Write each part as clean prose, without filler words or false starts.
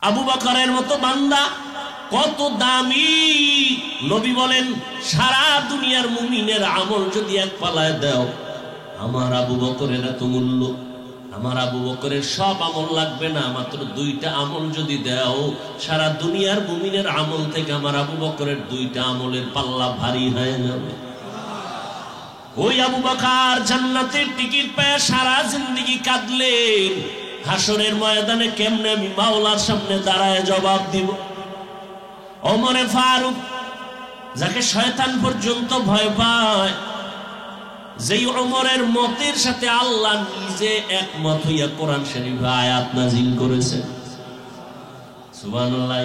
আবু বকরের মতো বান্দা কত দামি। নবী বলেন সারা দুনিয়ার মুমিনের আমল যদি এক পালায় দাও, আমার আবু বকরের এত মূল্য। আমার আবু বকরের সব আমল লাগবে না, মাত্র 2টা আমল যদি দাও, সারা দুনিয়ার মুমিনের আমল থেকে আমার আবু বকরের 2টা আমলের পাল্লা ভারী হয়ে যাবে। ওই আবু বকর জান্নাতের টিকিট পেয়ে সারা জিন্দেগি কাঁদলেন। হাসরের ময়দানে কেমনে আমি মাওলার সামনে দাঁড়ায় জবাব দিব। ওমরে ফারুক, যাকে শয়তান পর্যন্ত ভয় পায়, যেই ওমরের মতের সাথে আল্লাহ নিজে একমত হইয়া কোরআন শরীফে আয়াত নাযিল করেছেন, সুবহানাল্লাহ।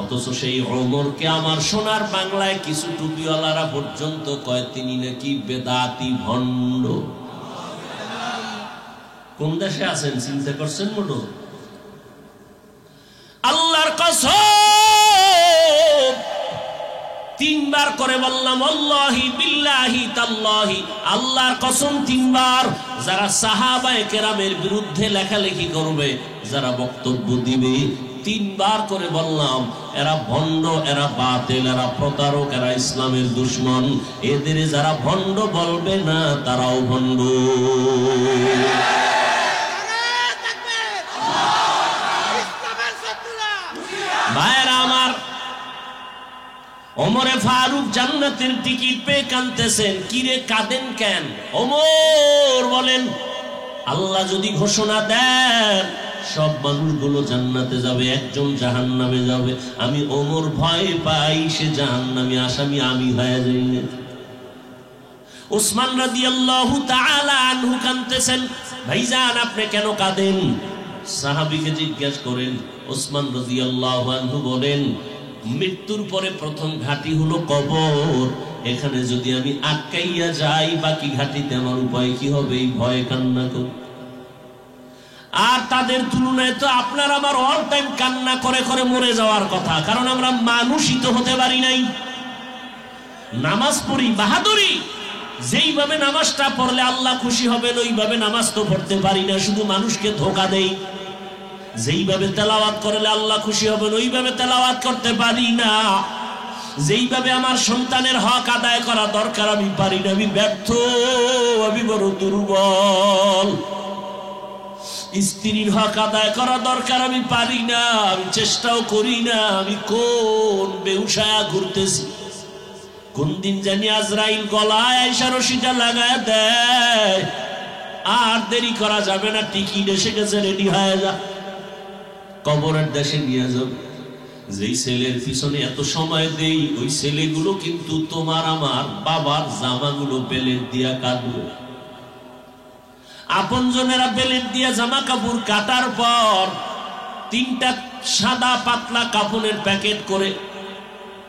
অথচ সেই ওমরকে আমার সোনার বাংলায় কিছু টুপিওয়ালারা পর্যন্ত কয় তিনি নাকি বেদাতি ভণ্ড। কোন দেশে আছেন চিন্তা করছেন মোটো? আল্লাহর কসম, 3 বার করে বললাম আল্লাহি বিল্লাহি তাল্লাহি, আল্লাহর কসম 3 বার। যারা সাহাবায়ে কেরামের বিরুদ্ধে লেখালেখি করবে, যারা বক্তব্য দিবে, 3 বার করে বললাম এরা ভণ্ড, এরা বাতিল, এরা প্রতারক, এরা ইসলামের দুশমন। এদের যারা ভণ্ড বলবে না তারাও ভণ্ড। ভাইরা আমার, ওমরে ফারুক জান্নাতের টিকিট পেয়ে কাঁদতেছেন। কিরে কাঁদেন কেন? ওমর বলেন আল্লাহ যদি ঘোষণা দেন সব মানুষগুলো জান্নাতে যাবে, একজন জাহান্নামে যাবে, আমি ওমর ভয় পাই সে জাহান্নামী আসামি আমি হয়ে যাই। উসমান রাদিয়াল্লাহু তাআলা আনহু কাঁদতেছেন। ভাইজান আপনি কেন কাঁদেন? সাহাবীকে জিজ্ঞেস করেন। উসমান রাদিয়াল্লাহু আনহু বলেন মৃত্যুর পরে প্রথম ঘাটি হলো কবর, এখানে যদি আমি আটকাইয়া যাই বাকি ঘাটিতে আমার উপায় কি হবে? এই ভয়ে কান্না করি। আর তাদের তুলনায় তো আপনার আমার অল টাইম কান্না করে করে মরে যাওয়ার কথা, কারণ আমরা মানুষই তো হতে পারি নাই। নামাজ পড়ি বাহাদুরি, যেইভাবে নামাজটা পড়লে আল্লাহ খুশি হবেন ওইভাবে নামাজ তো পড়তে পারি না, শুধু মানুষকে ধোঁকা দেই। যেইভাবে তেলাওয়াত করলে আল্লাহ খুশি হবেন ওইভাবে তেলাওয়াত করতে পারি না। যেইভাবে আমার সন্তানের হক আদায় করা দরকার আমি পারি না, আমি ব্যর্থ, আমি বড় দুর্বল। স্ত্রীর হক আদায় করা দরকার আমি পারি না, আমি চেষ্টাও করি না। আমি কোন বেউসায়া ঘুরতেছি, কোন দিন জানি আজরাইল গলায় আইসা রশিটা লাগায় দেয়। আর দেরি করা যাবে না, টিকিট এসে গেছে, রেডি হয়ে যা, কবরের দেশে নিয়ে যাবে। যেই ছেলের পিছনে এত সময় দেই ওই ছেলেগুলো কিন্তু তোমার আমার বাবার জামাগুলো বেলেট দিয়া কাটবে। আপনজনেরা বেলেট দিয়া জামা কাপড় কাটার পর 3টা সাদা পাতলা কাপড়ের প্যাকেট করে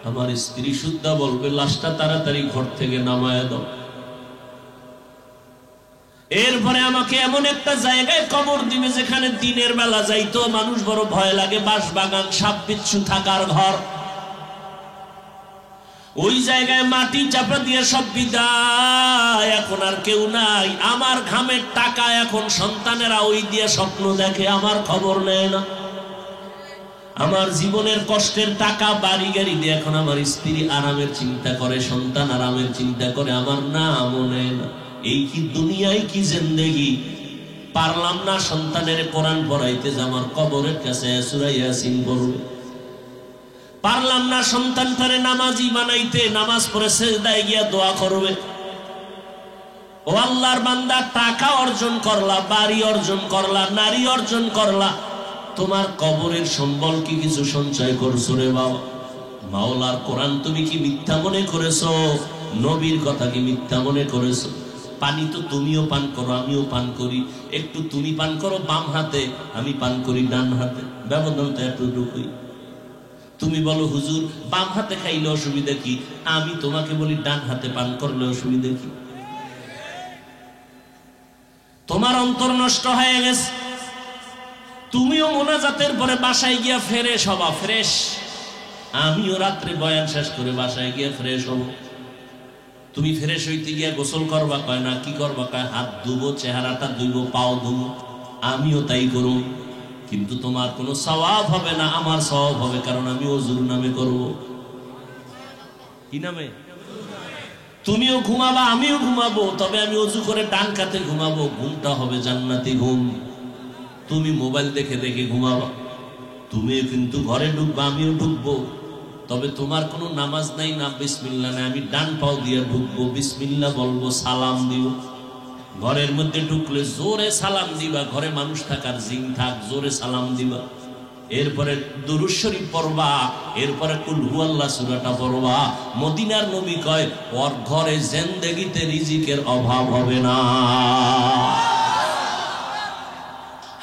আমার স্ত্রী সুদ্ধা বলবে লাশটা তাড়াতাড়ি ঘর থেকে নামায় দাও। এরপরে আমাকে এমন একটা জায়গায় কবর দিবে যেখানে দিনের বেলা যাইতো মানুষ বড় ভয় লাগে, বাঁশ বাগান, সাপ বিচ্ছু থাকার ঘর। ওই জায়গায় মাটি চাপা দিয়ে সব বিদায়, এখন আর কেউ নাই। আমার ঘামের টাকা এখন সন্তানেরা ওই দিয়ে স্বপ্ন দেখে, আমার খবর নেয় না। আমার জীবনের কষ্টের টাকা বাড়ি গাড়ি দিয়ে এখন আমার স্ত্রী আরামের চিন্তা করে, সন্তান আরামের চিন্তা করে, আমার নামও নেয় না। এই কি দুনিয়ায় কি জিন্দেগি! পারলাম না সন্তানের কোরআন পড়াইতে যে আমার কবরের কাছে সূরা ইয়াসিন পড়বে, পারলাম না সন্তানটারে নামাজি বানাইতে নামাজ পড়ে সিজদায় গিয়া দোয়া করবে। ও আল্লাহর বান্দা, টাকা অর্জন করলা, বাড়ি অর্জন করলা, নারী অর্জন করলা, তোমার কবরের সম্বল কি কিছু সঞ্চয় করছো রে বাবা? মাওলার কোরআন তুমি কি মিথ্যা মনে করেছো? নবীর কথা কি মিথ্যা মনে করেছো? পানি তো তুমিও পান করো, আমিও পান করি। একটু তুমি পান করো বাম হাতে, আমি পান করি ডান হাতে, ব্যবধান তো এতটুকুই। তুমি বলো হুজুর বাম হাতে খাইলে অসুবিধা কি? আমি তোমাকে বলি ডান হাতে পান করলে অসুবিধা কি? তোমার অন্তর নষ্ট হয়ে গেছে। তুমিও মোনাজাতের পরে বাসায় গিয়া ফ্রেশ হবা, ফ্রেশ। আমিও রাত্রে বয়ান শেষ করে বাসায় গিয়া ফ্রেশ হব। তুমি ফ্রেশ হইতে গিয়া গোসল করবা, কয় না কি করবা? কয় হাত ধুবো, চেহারাটা ধুইবো, পাও ধুবো। আমিও তাই করুন, কিন্তু তোমার কোনো সওয়াব হবে না, আমার সওয়াব হবে, কারণ আমি ওযুর নামে করব। কি নামে? তুমিও ঘুমাবা, আমিও ঘুমাবো, তবে আমি ওযু করে ডান কাতে ঘুমাবো, ঘুমটা হবে জান্নাতি ঘুম। তুমি মোবাইল দেখে দেখে ঘুমাবা, তুমিও কিন্তু ঘরে ঢুকবা, আমিও ঢুকবো, তবে তোমার কোনো নামাজ নাই, না বিসমিল্লাহ নাই, আমি ডান পাও দিয়ে ঢুকবো, বিসমিল্লাহ বলবো, সালাম দিব। ঘরের মধ্যে ঢুকলে জোরে সালাম দিবা, ঘরে মানুষ থাকার জিন থাক, জোরে সালাম দিবা। এরপরে দুরূদ শরীফ পড়বা, এরপরে কুল হুয়াল্লাহ সূরাটা পড়বা। মদিনার নবী কয় ওর ঘরে জিন্দেগিতে রিজিকের অভাব হবে না।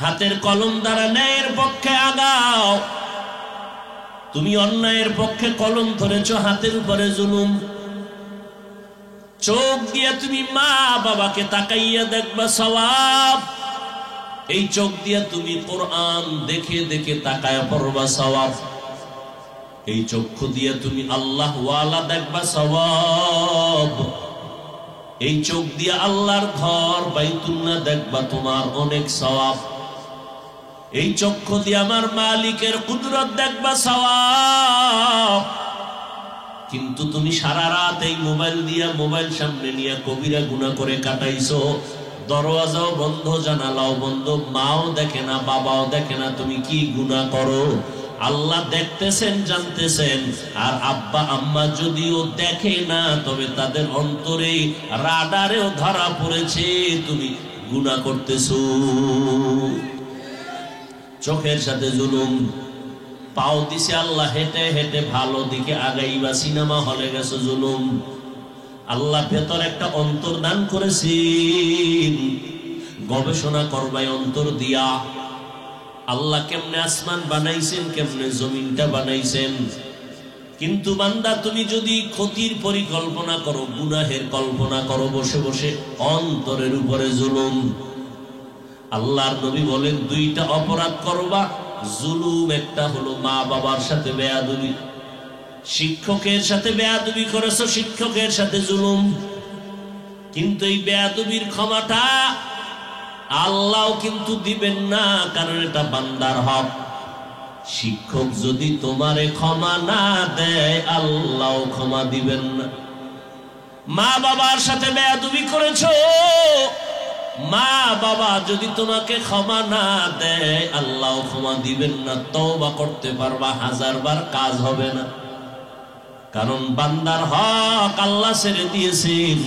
হাতের কলম দ্বারা ন্যায়ের পক্ষে আগাও। তুমি অন্যায়ের পক্ষে কলম ধরেছো, হাতের উপরে জুলুম। চোখ দিয়ে তুমি মা বাবাকে তাকাইয়া দেখবা, সওয়াব। এই চোখ দিয়ে তুমি কোরআন দেখে দেখে তাকায়া পড়বা, সওয়াব। এই চক্ষু দিয়ে তুমি আল্লাহ ওয়ালা দেখবা, সওয়াব। এই চোখ দিয়ে আল্লাহর ঘর বাইতুল্লাহ দেখবা, তোমার অনেক সওয়াব। এই চক্ষু দিয়ে আমার মালিকের কুদরত দেখবা, সওয়াব। কিন্তু তুমি সারা রাত এই মোবাইল দিয়া, মোবাইল সামনে নিয়ে কবিরা গুনাহ করে কাটাইছো। দরওয়াজাও বন্ধ, জানালাও বন্ধ, মাও দেখে না, বাবাও দেখে না, তুমি কি গুনাহ করো। আল্লাহ দেখতেছেন, জানতেছেন। আর আব্বা আম্মা যদিও দেখে না, তবে তাদের অন্তরে রাডারেও ধরা পড়েছে তুমি গুনাহ করতেছো। চোখের সাথে জুলুম। পাও দিছে আল্লাহ, হেঁটে হেঁটে ভালো দিকে আগাইবা, সিনেমা হলে গেছো, জুলুম। আল্লাহ ভেতর একটা অন্তর দান করেছেন, গবেষণা করবাই অন্তর দিয়া। আল্লাহ কেমনে আসমান বানাইছেন, কেমনে জমিনটা বানাইছেন। কিন্তু বান্দা তুমি যদি ক্ষতির পরিকল্পনা করো, গুনাহের কল্পনা করো বসে বসে, অন্তরের উপরে জুলুম। আল্লাহর নবী বলেন দুইটা অপরাধ করবা, জুলুম। একটা হলো মা বাবার সাথে বেয়াদবি, শিক্ষকের সাথে বেয়াদবি করেছো, শিক্ষকের সাথে জুলুম। কিন্তু এই বেয়াদবির ক্ষমাটা আল্লাহও কিন্তু দিবেন না, কারণ এটা বান্দার হক। শিক্ষক যদি তোমারে ক্ষমা না দেয়, আল্লাহও ক্ষমা দিবেন না। মা বাবার সাথে বেয়াদবি করেছো, মা বাবা যদি তোমাকে ক্ষমা না দেয়, আল্লাহ ক্ষমা দিবেন না। তওবা করতে পারবা 1000 বার, কাজ হবে না, কারণ বান্দার হক আল্লাহ ছেড়ে দিয়েছেন।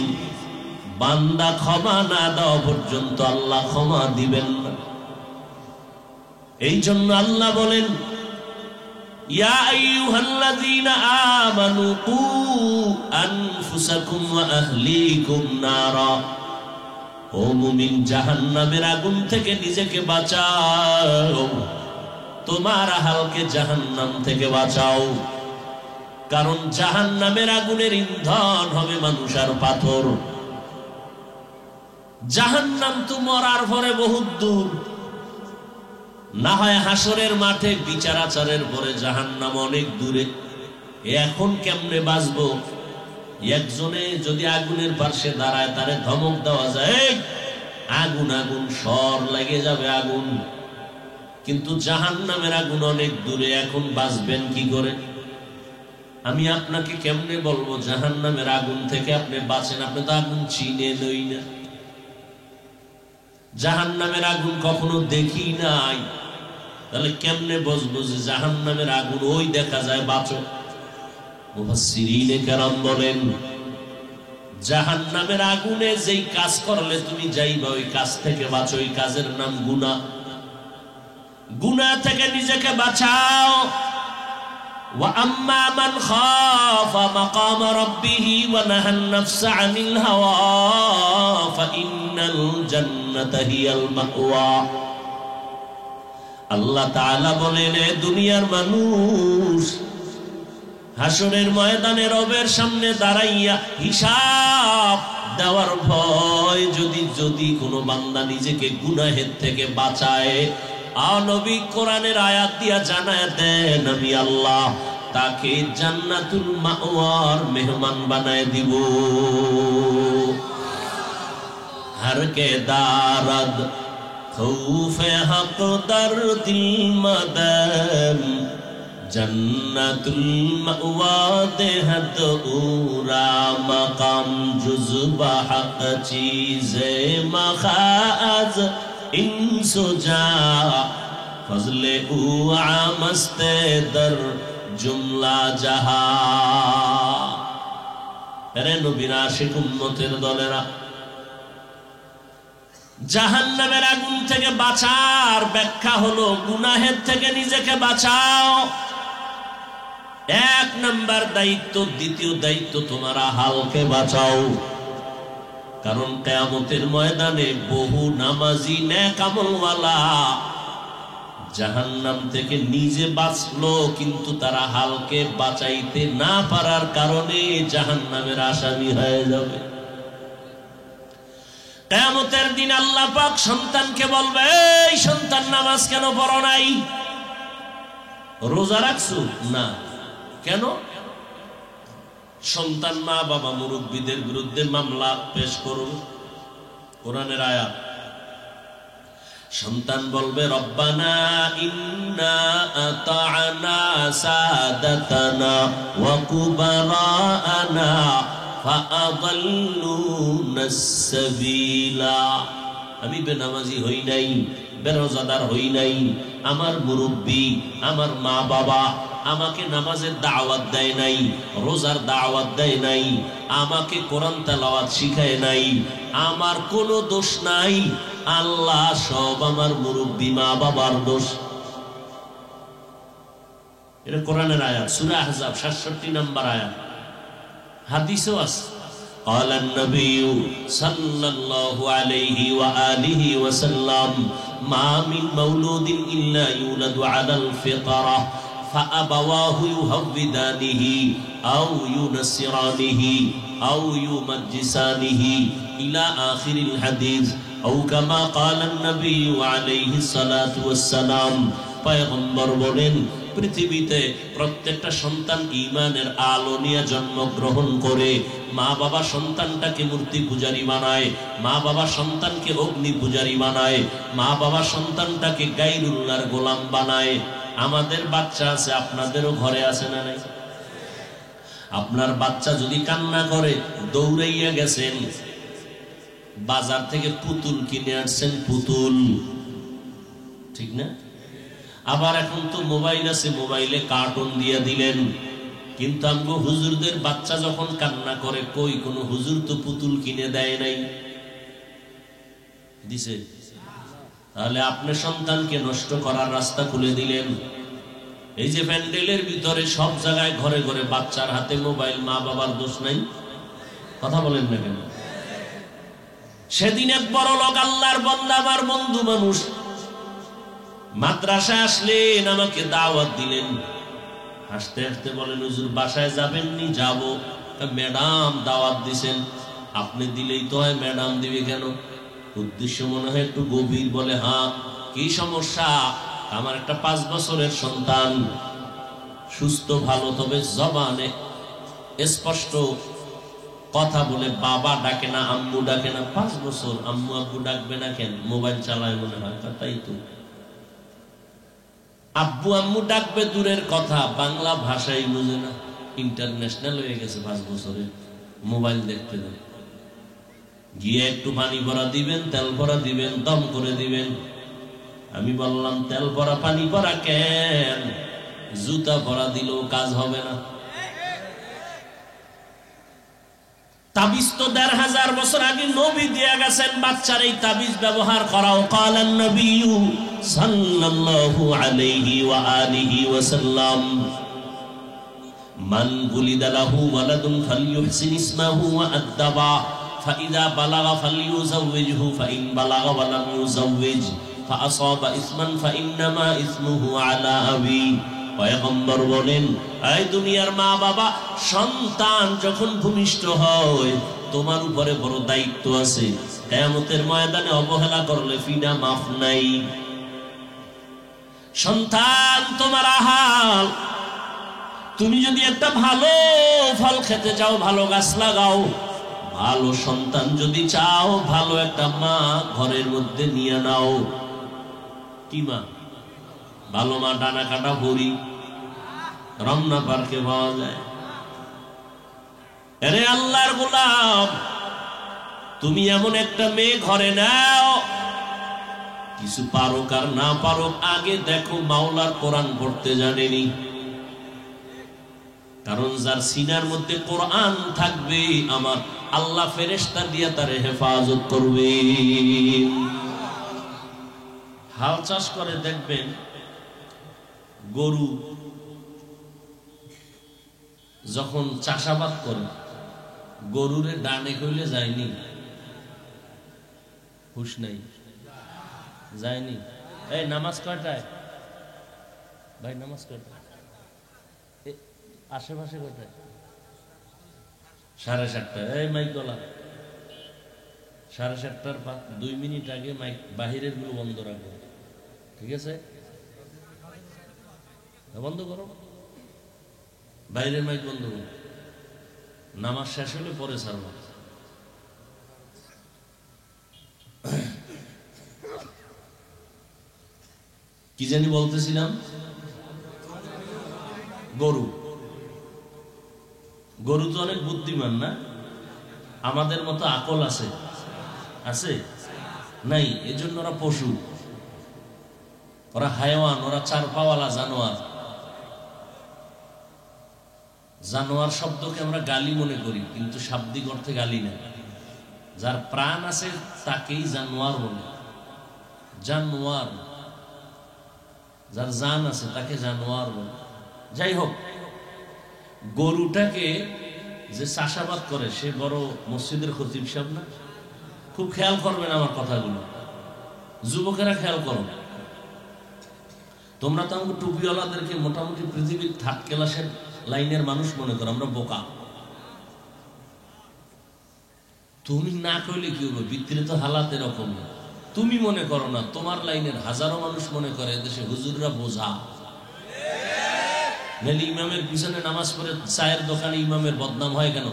বান্দা ক্ষমা না দেওয়া পর্যন্ত আল্লাহ ক্ষমা দিবেন না। এই জন্য আল্লাহ বলেন, ইয়া আইয়ুহাল্লাযীনা আমানু কু আনফুসাকুম ওয়া আহলিকুম নারা। ও মুমিন, জাহান্নামের আগুন থেকে নিজেকে বাঁচাও, তোমার আহালকে জাহান্নাম থেকে বাঁচাও। কারণ জাহান্নামের আগুনের ইন্ধন হবে মানুষ আর পাথর। জাহান্নাম তো মরার পরে বহুত দূর, না হয় হাসরের মাঠে বিচার আচারের পরে জাহান্নাম অনেক দূরে। এখন কেমনে বাঁচবো? একজনে যদি আগুনের পাশে দাঁড়ায়, তারে ধমক দেওয়া যায়, আগুন আগুন, সর লেগে যাবে আগুন। কিন্তু জাহান্নামের আগুন অনেক দূরে, এখন বাঁচবেন কি করে? আমি আপনাকে কেমনে বলবো জাহান্নামের আগুন থেকে আপনি বাঁচেন? আপনি তো আগুন চিনে নই না, জাহান্নামের আগুন কখনো দেখি নাই, তাহলে কেমনে বুঝবো যে জাহান্নামের আগুন? ওই দেখা যায় বাঁচো। মুফাসসিরিনে কেরাম বলেন, জাহান্নামের আগুনে যেই কাজ করলে তুমি যাইবা, ওই কাজ থেকে বাঁচো। ওই কাজের নাম গুনাহ। গুনাহ থেকে নিজেকে বাঁচাও। ওয়া আম্মা মান খাফা মাকামা রাব্বিহি ওয়া নাহান নাফসা আনিল হাওয়া ফাইন্নাল জান্নাতা হিয়াল মাওয়া। আল্লাহ তাআলা বলেন, দুনিয়ার মানুষ, হাসরের ময়দানে রবের সামনে দাঁড়াইয়া হিসাব দেওয়ার ভয় যদি কোনো বান্দা নিজেকে গুনাহের থেকে বাঁচায়, নবী কোরআনের আয়াত দিয়া জানায় দেন, আমি আল্লাহ তাকে জান্নাতুল মাওয়ার মেহমান বানায় দিব। हर के दारद खौफे हक दर दिल मदन जन्नतुल मअवा देहत उरा मकाम जुज़्बा हक चीज़े मखाज़ इंसुजा फजले उआ मस्ते दर जुमला जहा। अरे नबीर आशिक उम्मतेर दलेरा জাহান্নামের আগুন থেকে বাঁচার ব্যাখ্যা হলো গুনাহের থেকে নিজেকে বাঁচাও, এক নাম্বার দায়িত্ব। দ্বিতীয় দায়িত্ব তোমার আহালকে বাঁচাও, কারণ কিয়ামতের ময়দানে বহু নামাজি নেক আমলওয়ালা জাহান্নাম থেকে নিজে বাঁচলো, কিন্তু তারা হালকে বাঁচাইতে না পারার কারণে জাহান্নামের আসামি হয়ে যাবে। কিয়ামতের দিন আল্লাহ পাক সন্তানকে বলবে, এই সন্তান নামাজ কেন পড়ো নাই? রোজা রাখছো না কেন? সন্তান মা বাবা মুরব্বীদের বিরুদ্ধে মামলা পেশ করবে, কোরআনের আয়াত। সন্তান বলবে, রব্বানা ইন্না আতা'না সাদাতানা ওয়া কুবারানা ফাআদাল্লুনাস সাবিলা। আমি বেনামাজি হই নাই, বেরোজাদার হই নাই, আমার মুরব্বী আমার মা বাবা আমাকে নামাজের দাওয়াত দেয় নাই, রোজার দাওয়াত দেয় নাই, আমাকে কোরআন তেলাওয়াত শিখায় নাই, আমার কোনো দোষ নাই, আল্লাহ সব আমার মুরব্বী মা বাবার দোষ। এটা কোরআনের আয়াত, সূরা আহজাব ৬৭ নম্বর আয়াত। হাদিসও আছে। قال النبي صلى الله عليه وآله وسلم ما من مولود إلا يولد على الفطرة فأبواه يهودانه أو ينصرانه أو يمجسانه إلى آخر الحديث أو كما قال النبي عليه الصلاة والسلام। পয়গম্বর বলেন, পৃথিবীতে প্রত্যেকটা সন্তান ঈমানের আলো নিয়ে জন্মগ্রহণ করে। মা বাবা সন্তানটাকে মূর্তি পূজারী বানায়, মা বাবা সন্তানকে অগ্নি পূজারী বানায়, মা বাবা সন্তানটাকে গায়রুল্লাহর গোলাম বানায়। আমাদের বাচ্চা আছে, আপনাদেরও ঘরে আছে না নাই? আপনার বাচ্চা যদি কান্না করে দৌড়াইয়া গেছেন, বাজার থেকে পুতুল কিনে আসছেন, পুতুল, ঠিক না? আবার এখন তো মোবাইল আছে, মোবাইলে কার্টুন দিয়ে দিলেন। কিন্তু আমগো হুজুরদের বাচ্চা যখন কান্না করে, কই কোন হুজুর তো পুতুল কিনে দেয় নাই, দিছে? তাহলে আপনি সন্তানকে নষ্ট করার রাস্তা খুলে দিলেন। এই যে প্যান্ডেলের ভিতরে সব জায়গায় ঘরে ঘরে বাচ্চার হাতে মোবাইল, মা বাবার দোষ নাই? কথা বলেন না কেন? সেদিন এক বড় লোক, আল্লাহর বান্দা, আমার বন্ধু মানুষ, মাদ্রাসায় আসলেন, আমাকে দাওয়াত দিলেন। হাসতে হাসতে বলেন, হুজুর বাসায় যাবেননি? যাব। ম্যাডাম দাওয়াত দিছেন। আপনি দিলেই তো হয়, ম্যাডাম দিবে কেন? উদ্দেশ্য মনে হয় একটু গভীর। বলে, হ্যাঁ। কি সমস্যা? আমার একটা 5 বছরের সন্তান, সুস্থ ভালো, তবে জবানে স্পষ্ট কথা বলে, বাবা ডাকে না, আম্মু ডাকে না। 5 বছর, আম্মু আব্বু ডাকবে না কেন? মোবাইল চালায় মনে হয়। তাই তো, আব্বু আম্মু ডাকবে দূরের কথা, বাংলা ভাষাই বুঝে না। ইন্টারন্যাশনাল হয়ে গেছে 5 বছরে, মোবাইল দেখতে দেয়। গিয়ে একটু পানি ভরা দিবেন, তেল ভরা দিবেন, দম করে দিবেন। আমি বললাম, তেল ভরা পানি ভরা কেন? জুতা ভরা দিলেও কাজ হবে না। তাবিজ তো ১৫০০ বছর আগে নবী দিয়ে গেছেন, বাচ্চার এই তাবিজ ব্যবহার করাও। কালান নবী সাল্লাল্লাহু আলাইহি ওয়া আলিহি ওয়াসাল্লাম, মান বুলিদা লাহু ওয়ালাদুন ফালইউহসিন ইসমাহু ওয়া আদবা ফাইযা বালাগা ফালইউযাওইজহু ফাইন বালাগা ওয়া লাম ইউযাওইজ ফাআসাবা ইসমান ফাইন্নামা ইসমুহু আলা আবি। পয়গম্বর বলেন, এই দুনিয়ার মা বাবা, সন্তান যখন ভূমিষ্ঠ হয়, তোমার উপরে বড় দায়িত্ব আছে। কিয়ামতের ময়দানে অবহেলা করলে ফিনা মাফ নাই। সন্তান তোমার আহাল। তুমি যদি একটা ভালো ফল খেতে চাও, ভালো গাছ লাগাও। ভালো সন্তান যদি চাও, ভালো একটা মা ঘরের মধ্যে নিয়ে নাও। কি মা? ভালো মা ডানা কাটা ভরি রমনা পার্কে পাওয়া যায়। আরে আল্লাহর গোলাম, তুমি এমন একটা মেয়ে ঘরে নাও, কিছু পারুক আর না পারুক আগে দেখো মাওলার কোরআন পড়তে জানেনি। কারণ যার সিনার মধ্যে কোরআন থাকবে আমার আল্লাহ ফেরেশতা দিয়া তারে হেফাজত করবে। হাল চাষ করে দেখবেন গরু যখন চাষাবাদ করে গরুরে ডানে কইলে যায়নি, হুশ নাই, যায়নি। এই নামাজ কয়টায় ভাই? নামাজ কয়টায়? আশেপাশে কয়টায়? 7:30টায়। এই মাইক গলা 7:30টার 2 মিনিট আগে মাইক বাহিরের গুলো বন্ধ রাখো, ঠিক আছে? বন্ধ করো, বাইরের মাইক বন্ধ করো। নামাজ শেষ হলে পরে ছাড়বা। কি জানি বলতেছিলাম? গরু গরু তো অনেক বুদ্ধিমান না? আমাদের মতো আকল আছে? আছে নাই? এজন্য ওরা পশু, ওরা হায়াওয়ান, ওরা চার পাওয়ালা জানোয়ার। জানোয়ার শব্দকে আমরা গালি মনে করি, কিন্তু শাব্দিক অর্থে গালি না। যার প্রাণ আছে তাকেই জানোয়ার বলে। জানোয়ার, যার জান আছে তাকে জানোয়ার বলে। যাই হোক, গরুটাকে যে চাষাবাদ করে সে বড় মসজিদের খতিব সাহেব না? খুব খেয়াল করবেন আমার কথাগুলো, যুবকেরা খেয়াল করো। তোমরা তো আমাকে টুপিওয়ালাদেরকে মোটামুটি পৃথিবীর থার্ড ক্লাসের লাইনের মানুষ মনে করো, আমরা বোকা। তুমি না কইলে কি হবে? ভিতরে তো হালাত এরকম। তুমি মনে করো না, তোমার লাইনের হাজারো মানুষ মনে করে এদেশে হুজুররা বোঝা। নাহলে ইমামের পিছনে নামাজ পড়ে চায়ের দোকানে ইমামের বদনাম হয় কেন?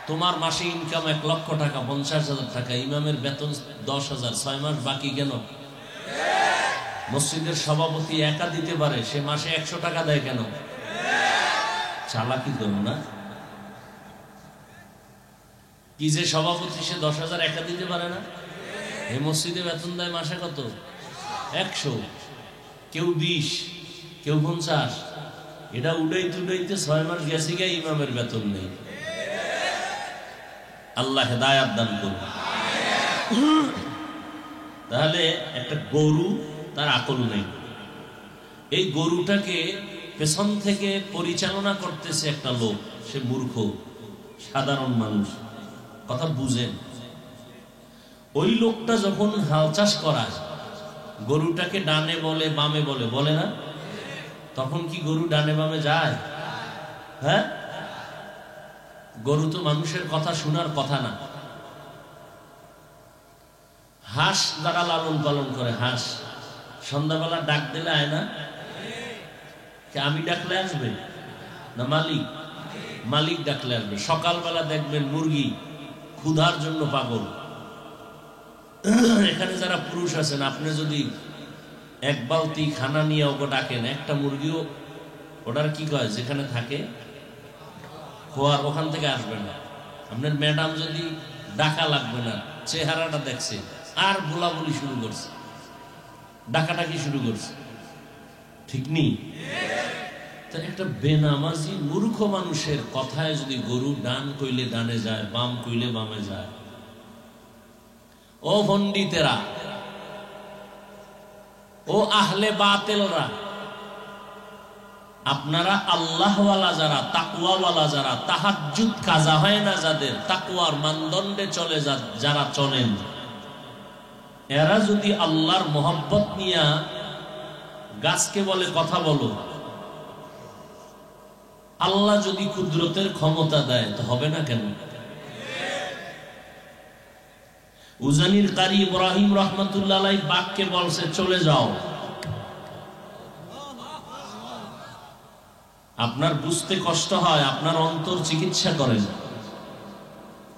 তোমার মাসে ইনকাম 1 লক্ষ টাকা, 50,000 টাকা, ইমামের বেতন 10,000, 6 মাস বাকি কেন? মসজিদের সভাপতি একা দিতে পারে, সে মাসে 100 টাকা দেয় কেন? চালাকি করো না। কি যে সভাপতি, সে 10,000 একা দিতে পারে না? এই মসজিদে বেতন দেয় মাসে কত? 100, কেউ 20, কেউ 50। এটা উড়াইতে উড়াইতে 6 মাস গেছে গিয়ে ইমামের বেতন নেই। আল্লাহ হেদায়াত দান করুন। তাহলে একটা গরু, তার আকল নেই। এই গরুটাকে পেছন থেকে পরিচালনা করতেছে একটা লোক, সে মূর্খ, সাধারণ মানুষ, কথা বুঝেন। ওই লোকটা যখন হাল চাষ করায়, গরুটাকে ডানে বলে বামে বলে, বলে না? তখন কি গরু ডানে বামে যায়? হ্যাঁ, গরু তো মানুষের কথা শোনার কথা না। হাঁস যারা লালন পালন করে, হাঁস সন্ধ্যাবেলা ডাক দিলে আয় না? আমি ডাকলে আসবে না মালিক? মালিক ডাকলে আসবে। সকালবেলা দেখবেন মুরগি ক্ষুধার জন্য পাগল। এখানে যারা পুরুষ আছেন, আপনি যদি 1 বালতি খানা নিয়ে ওকে ডাকেন, একটা মুরগিও ওটার কি কয় যেখানে থাকে খোয়ার, ওখান থেকে আসবে না। আপনার ম্যাডাম যদি ডাকা লাগবে না, চেহারাটা দেখছে আর গোলাগুলি শুরু করছে, ডাকাটাকি শুরু করছে, ঠিক নেই? একটা বেনামাজি মূর্খ মানুষের কথায় যদি গরু ডান কইলে ডানে যায়, বাম কইলে বামে যায়। ও পণ্ডিতেরা, ও আহলে বাতেলরা, আপনারা আল্লাহওয়ালা যারা, তাকওয়াওয়ালা যারা, তাহাজ্জুদ কাজা হয় না যাদের, তাকওয়ার মানদণ্ডে চলে যারা চলেন, এরা যদি আল্লাহর মোহাব্বত নিয়া গাছকে বলে কথা বলো, আল্লাহ যদি কুদরতের ক্ষমতা দেয় তো হবে না কেন? উজানির কারি ইব্রাহিম রহমতুল্লাহ আলাইহি বাঘকে বলছে চলে যাও। আপনার বুঝতে কষ্ট হয়, আপনার অন্তর চিকিৎসা করেন।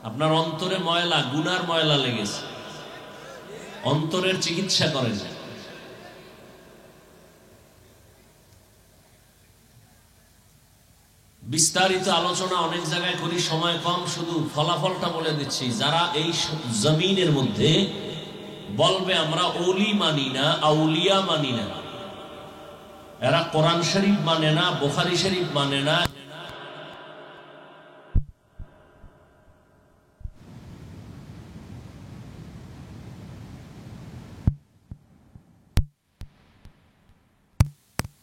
আপনার অন্তরে ময়লা, গুনার ময়লা লেগেছে, অন্তরের চিকিৎসা করেন। বিস্তারিত আলোচনা অনেক জায়গায় করি, সময় কম, শুধু ফলাফলটা বলে দিচ্ছি। যারা এই জমিনের মধ্যে বলবে আমরা ওলি মানি না, আউলিয়া মানি না, এরা কোরআন শরীফ মানে না, বুখারী শরীফ মানে না,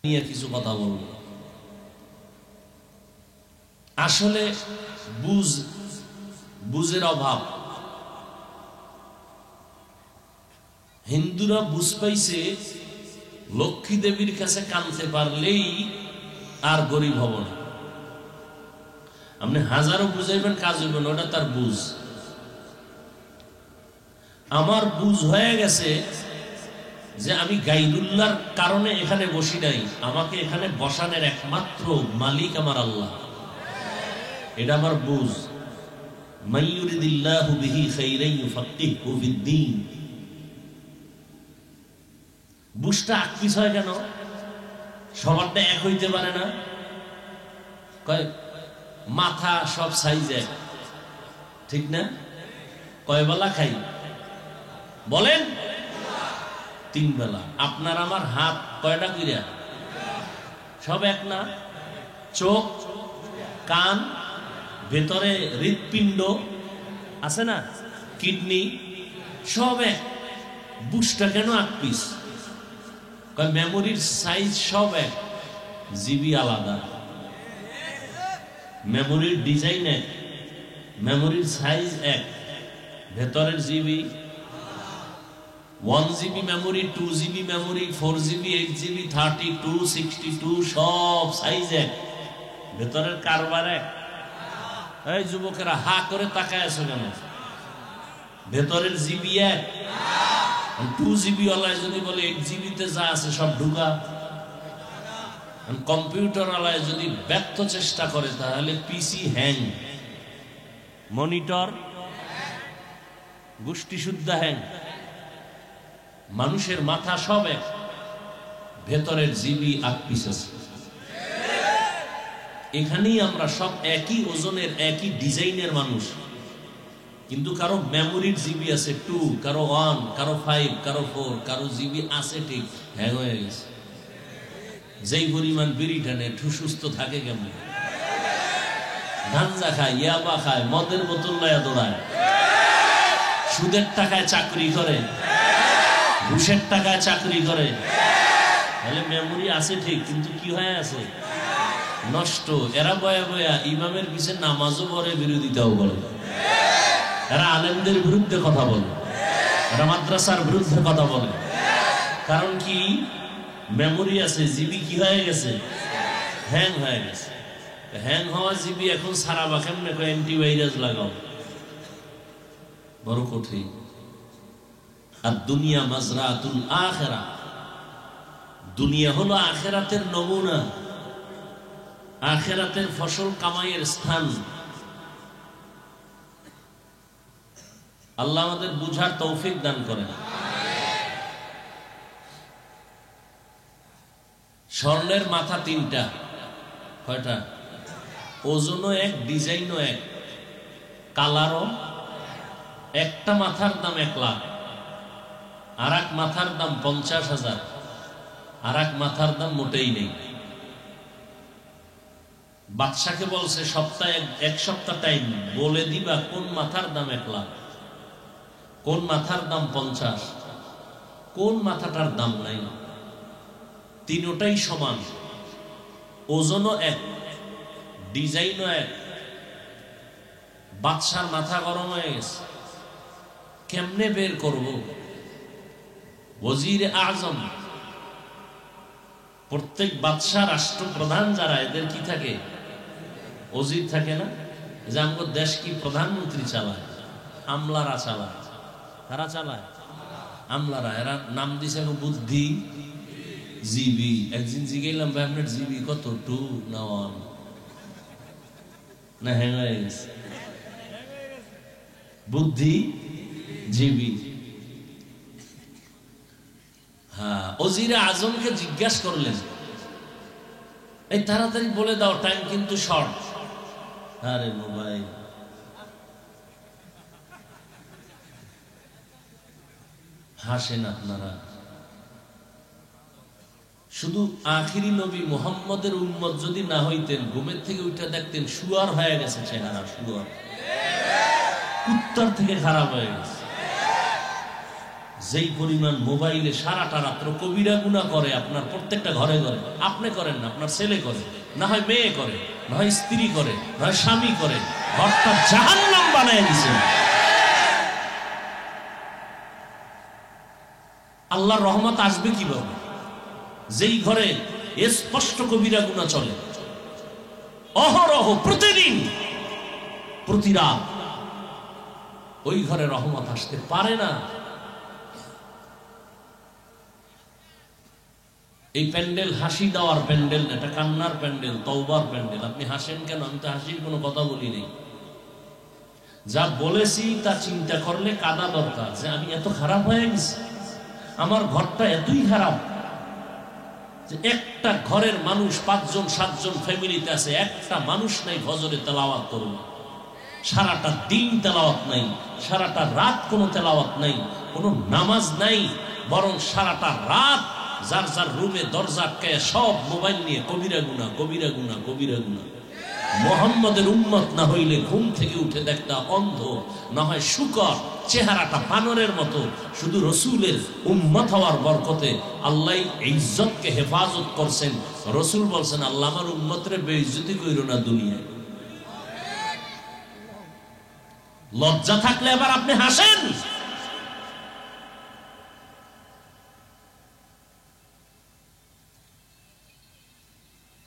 নিয়ে কিছু কথা বলবো। আসলে বুঝের অভাব। হিন্দুরা বুঝ পাইছে লক্ষ্মী দেবীর কাছে কানতে পারলেই আর গরিব হব না। আপনি হাজারো বুঝাইবেন, কাজ হইব না, ওটা তার বুঝ। আমার বুঝ হয়ে গেছে যে আমি গাইরুল্লাহর কারণে এখানে বসি নাই, আমাকে এখানে বসানোর একমাত্র মালিক আমার আল্লাহ। এটা আমার বুঝ। মাইয়ুরিদিল্লাহু বিহি খাইরান ইউফাক্কিহু ফিদ্দীন। বুঝটা আকপিস হয় কেন? সবারটা এক হইতে পারে না। কয় মাথা সব সাইজ এক, ঠিক না? কয় বেলা খাই বলেন? 3 বেলা। আপনার আমার হাত কয়টা কইরা? সব এক না? চোখ, কান, ভেতরে হৃৎপিণ্ড আছে না, কিডনি, সব এক। বুঝটা কেন আকপিস? কয় মেমোরির সাইজ সব এক, জিবি আলাদা। মেমোরির ডিজাইন এক, মেমোরির সাইজ এক, ভেতরের GB 1 GB memory, 2 GB memory, 4 GB, 8 GB, 32, 62, সব সাইজ এক, ভেতরের কারবার এক। এই যুবকেরা হা করে তাকায় আছো কেন? ভেতরের জিবি এক। 2 জিবি ওয়ালায় যদি বলে 8 জিবিতে যা আছে সব ঢুকা, কম্পিউটার ওয়ালায় যদি ব্যর্থ চেষ্টা করে তাহলে পিসি হ্যাং, মনিটর গোষ্ঠী শুদ্ধ হ্যাং। মানুষের মাথা সব এক, ভেতরের জিবি আকপিস আছে। এখানেই আমরা সব একই ওজনের, একই ডিজাইনের মানুষ, কিন্তু কারো মেমোরির জিবি আছে 2, কারো 1, কারো 5, কারো 4, কারো জিবি আছে ঠিক হ্যাং হয়ে গেছে। যেই পরিমাণ বিড়ি টানে সুস্থ থাকে কেমন? গাঞ্জা খায়, ইয়াবা খায়, মদের বোতল লয়া দৌড়ায়, সুদের টাকায় চাকরি করে, ঘুষের টাকায় চাকরি করে। তাহলে মেমোরি আছে ঠিক, কিন্তু কি হয়ে আছে? নষ্ট। এরা বয়া বয়া ইমামের পিছে নামাজও পড়ে, বিরোধিতাও করে। এরা আলেমদের বিরুদ্ধে কথা বলে, এরা মাদ্রাসার বিরুদ্ধে কথা বলে। কারণ কি? মেমোরি আছে, জিবি কি হয়ে গেছে? হ্যাং হয়ে গেছে। হ্যাং হওয়া জিবি এখন সারাবা কেমনে? অ্যান্টিভাইরাস লাগাও, বড় কঠিন। আর দুনিয়া মাজরাতুল আখিরা, দুনিয়া হলো আখিরাতের নমুনা, আখিরাতের ফসল কামাইয়ের স্থান। আল্লাহ আমাদের বুঝার তৌফিক দান করেন। স্বর্ণের মাথা 3টা, কয়টা? ওজনও এক, ডিজাইনও এক, কালারও। একটা মাথার দাম 1 লাখ, আর এক মাথার দাম 50,000, আর এক মাথার দাম মোটেই নেই। বাদশাকে বলছে সপ্তাহে 1 সপ্তাহ টাইম বলে দিবা কোন মাথার দাম 1 লাখ, কোন মাথার দাম 50, কোন মাথাটার দাম নাই। তিনটাই সমান, ওজনও এক, ডিজাইনও এক। বাদশার মাথা গরম হয়ে গেছে, কেমনে বের করব? ওজির আজম, প্রত্যেক বাদশা রাষ্ট্রপ্রধান যারা, এদের কি থাকে? ওজির থাকে না? যে আমাদের দেশ কি প্রধানমন্ত্রী চালায়? আমলারা চালায়। তারা চালায় আমলারা। এরা নাম দিছে বুদ্ধি জিবি। একদিন জিগাইলাম ভাই আপনার জিবি কত? 2 না 1? না হ্যাং হয়ে গেছে। বুদ্ধি জিবি হ্যাঁ, ওজিরে আজমকে জিজ্ঞাসা করলেন, এই তাড়াতাড়ি বলে দাও, টাইম কিন্তু শর্ট। আরে মোবাইল, হাসেন আপনারা। শুধু আখিরি নবী মুহাম্মদের উম্মত যদি না হইতেন, ঘুমের থেকে উঠে দেখতেন শুয়ার হয়ে গেছে চেহারা, শুয়ার, কুত্তার থেকে খারাপ হয়ে গেছে। যেই পরিমাণ মোবাইলে সারাটা রাত্র কবিরা গুনাহ করে আপনার প্রত্যেকটা ঘরে ঘরে। আপনি করেন না, আপনার ছেলে করে, না হয় মেয়ে করে, না হয় স্ত্রী করে, না হয় স্বামী করে, ঘরটা জাহান্নাম বানায় দিয়েছে। আল্লাহর রহমত আসবে কিভাবে? যেই ঘরে স্পষ্ট কবিরা গুনাহ চলে অহরহ, প্রতিদিন, প্রতি রাত, ওই ঘরে রহমত আসতে পারে না। এই প্যান্ডেল হাসি দেওয়ার প্যান্ডেল, এটা কান্নার প্যান্ডেল, তওবার প্যান্ডেল। আপনি হাসেন কেন? আমি তো হাসির কোনো কথা বলি নেই। যা বলেছি তা চিন্তা করলে কাঁদা দরকার, যে আমি এত খারাপ হয়ে গেছি, আমার ঘরটা এতই খারাপ যে একটা ঘরের মানুষ 5 জন 7 জন ফ্যামিলিতে আছে, একটা মানুষ নাই ফজরে তেলাওয়াত করবে। সারাটা দিন তেলাওয়াত নাই, সারাটা রাত কোনো তেলাওয়াত নাই, কোনো নামাজ নাই, বরং সারাটা রাত যার যার রুমে দরজা আটকায় সব মোবাইল নিয়ে কবিরা গুনাহ, কবিরা গুনাহ, কবিরা গুনাহ। মুহাম্মদের উম্মত না হইলে ঘুম থেকে উঠে দেখতা অন্ধ, না হয় শুকর, চেহারাটা বানরের মতো। শুধু রসুলের উম্মত হওয়ার বরকতে আল্লাহ ইজ্জতকে হেফাজত করছেন। রসুল বলছেন, আল্লাহ আমার উম্মতরে বেইজ্জতি কইরো না দুনিয়ায়। লজ্জা থাকলে আবার আপনি হাসেন।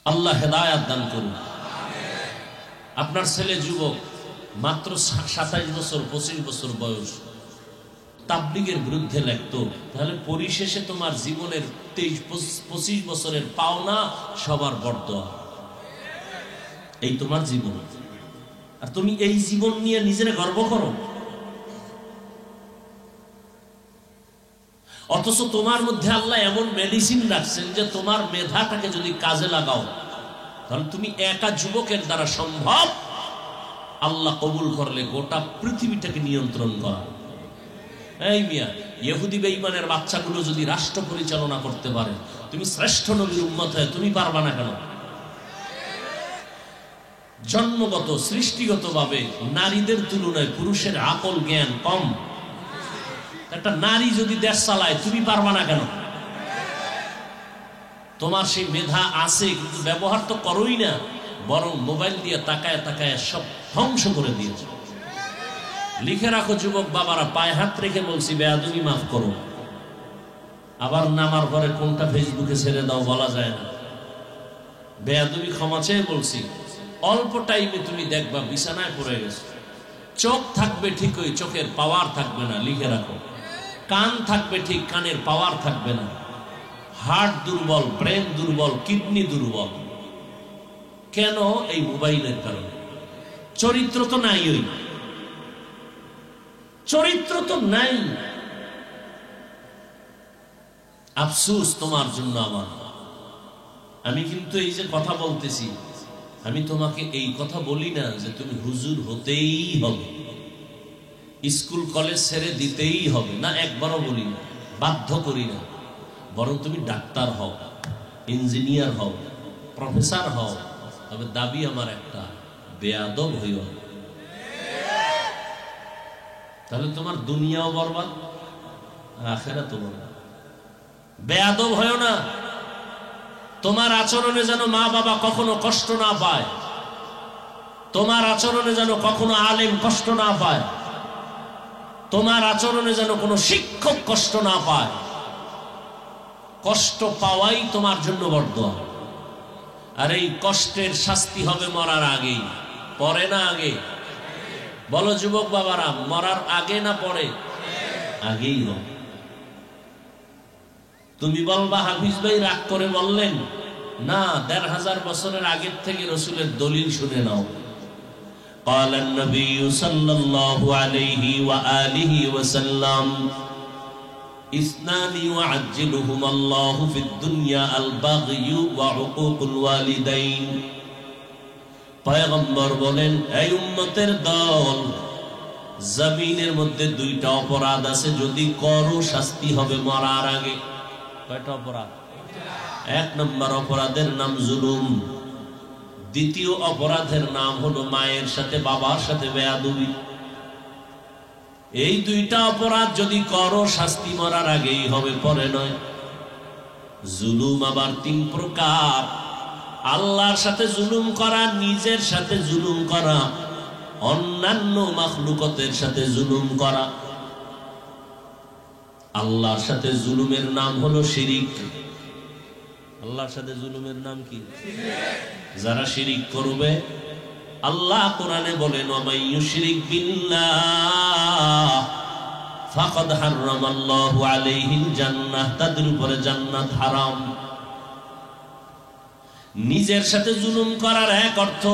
আল্লাহ হেদায়াত দান করুন। আপনার ছেলে যুবক, মাত্র 27 বছর 25 বছর বয়স, তাবলীগের বিরুদ্ধে লাগতো, তাহলে পরিশেষে তোমার জীবনের 23-25 বছরের পাওনা সবার বরদোয়া। এই তোমার জীবন, আর তুমি এই জীবন নিয়ে নিজের গর্ব করো। অথচ তোমার মধ্যে আল্লাহ এমন মেডিসিন রাখছেন যে তোমার মেধাটাকে যদি কাজে লাগাও, তাহলে তুমি একা যুবকের দ্বারা সম্ভব আল্লাহ কবুল করলে গোটা পৃথিবীটাকে নিয়ন্ত্রণ করা। এই মিয়া, ইহুদি বেঈমানের বাচ্চাগুলো যদি রাষ্ট্র পরিচালনা করতে পারে, তুমি শ্রেষ্ঠ নবীর উম্মত হয়ে তুমি পারবা না কেন? জন্মগত সৃষ্টিগতভাবে নারীদের তুলনায় পুরুষের আকল জ্ঞান কম। একটা নারী যদি দেশ চালায়, তুমি পারবা না কেন? তোমার সেই মেধা আছে, কিন্তু ব্যবহার তো করোই না, বরং মোবাইল দিয়ে তাকায় তাকায় সব ধ্বংস করে দিয়েছে। লিখে রাখো যুবক বাবারা, পায়ে হাত রেখে বলছি, বেয়াদবি মাফ করো। আবার নামার পরে কোনটা ফেসবুকে ছেড়ে দাও বলা যায় না। বেয়াদবি ক্ষমা চেয়ে বলছি। অল্প টাইমে তুমি দেখবা বিছানায় পড়ে গেছে। চোখ থাকবে ঠিকই, চোখের পাওয়ার থাকবে না, লিখে রাখো। কান থাকবে ঠিক, কানের পাওয়ার থাকবে না। হার্ট দুর্বল, ব্রেন দুর্বল, কিডনি দুর্বল। কেন? এই মোবাইলের কারণে। চরিত্র তো নাই, ওই চরিত্র তো নাই। আফসোস তোমার জন্য আমার। আমি কিন্তু এই যে কথা বলতেছি, আমি তোমাকে এই কথা বলি না যে তুমি হুজুর হতেই হবে, স্কুল কলেজ ছেড়ে দিতেই হবে না, একবারও বলি না, বাধ্য করি না। বরং তুমি ডাক্তার হও, ইঞ্জিনিয়ার হও, প্রফেসর হও, তবে দাবি আমার একটা, বেয়াদব হইও। তাহলে তোমার দুনিয়াও বরবাদ, আখিরাতও বরবাদ। বেয়াদব হইও না। তোমার আচরণে যেন মা বাবা কখনো কষ্ট না পায়, তোমার আচরণে যেন কখনো আলেম কষ্ট না পায়, তোমার আচরণে যেন কোনো শিক্ষক কষ্ট না পায়। কষ্ট পাওয়াই তোমার জন্য বরদোয়া। আর এই কষ্টের শাস্তি হবে মরার আগেই, পরে না আগে। বলো যুবক বাবারা, মরার আগে না পরে? আগেই হবে। তুমি বলবা হাফিজ ভাই রাগ করে বললেন না, ১৫০০ বছরের আগের থেকে রসুলের দলিল শুনে নাও। قال النبي صلى الله عليه وآله وسلم ইসনানি ইউআজ্জিলুহুম আল্লাহু ফিদ দুনিয়া আল বাগয়ু ওয়া হুকুকুল ওয়ালিদাইন। পয়গম্বর বলেন, এই উম্মতের দল, জমিনের মধ্যে দুইটা অপরাধ আছে, যদি করো শাস্তি হবে মরার আগে। কয়টা অপরাধ? এক নম্বর অপরাধের নাম জুলুম, দ্বিতীয় অপরাধের নাম হলো মায়ের সাথে বাবার সাথে বেয়াদবি। এই দুইটা অপরাধ যদি করো শাস্তি মরার আগেই হবে, পরে নয়। জুলুম আবার তিন প্রকার: আল্লাহর সাথে জুলুম করা, নিজের সাথে জুলুম করা, অন্যান্য মাখলুকতের সাথে জুলুম করা। আল্লাহর সাথে জুলুমের নাম হলো শিরিক। আল্লাহর সাথে জুলুমের নাম কি? যারা শিরিক করবে, আল্লাহ কোরআনে বলেন, ওয়া ইউশরিক বিল্লাহ ফাকাদ হারামাল্লাহু আলাইহিল জান্নাহ, তাদের উপরে জান্নাত হারাম। নিজের সাথে জুলুম করার এক অর্থ,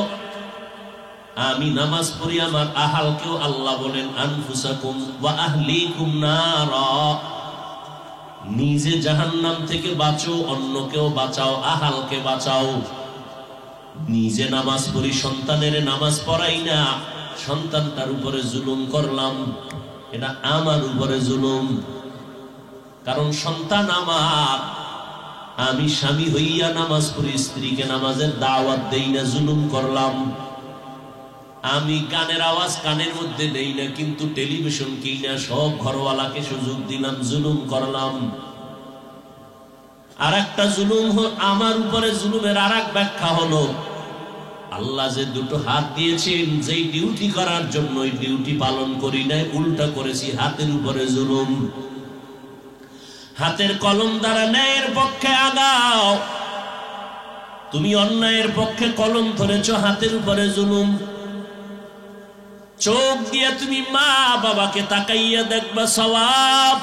আমি নামাজ পড়ি, আমার আহালকেও আল্লাহ বলেন আনফুসাকুম ওয়া আহলিকুম নারা, নিজে জাহান্নাম থেকে বাঁচো, অন্যকেও বাঁচাও, আহালকে বাঁচাও। নিজে নামাজ পড়ি, সন্তানের নামাজ পড়াই না, সন্তানটার উপরে জুলুম করলাম, এটা আমার উপরে জুলুম। কারণ সন্তান আমার, আমি স্বামী হইয়া নামাজ পড়ি, স্ত্রীকে নামাজের দাওয়াত দেই না, জুলুম করলাম। আমি গানের আওয়াজ কানের মধ্যে দেই না, কিন্তু টেলিভিশন কিই না, সব ঘরওয়ালাকে সুযোগ দিলাম, জুলুম করলাম। আর একটা জুলুম আমার উপরে জুলুমের আর এক ব্যাখ্যা হলো, আল্লাহ যে দুটো হাত দিয়েছেন, যেই ডিউটি করার জন্য ওই ডিউটি পালন করি নাই, উল্টা করেছি, হাতের উপরে জুলুম। হাতের কলম দ্বারা ন্যায়ের পক্ষে আগাও, তুমি অন্যায়ের পক্ষে কলম ধরেছ, হাতের উপরে জুলুম। চোখ দিয়ে তুমি মা বাবাকে তাকাইয়া দেখবা, সওয়াব।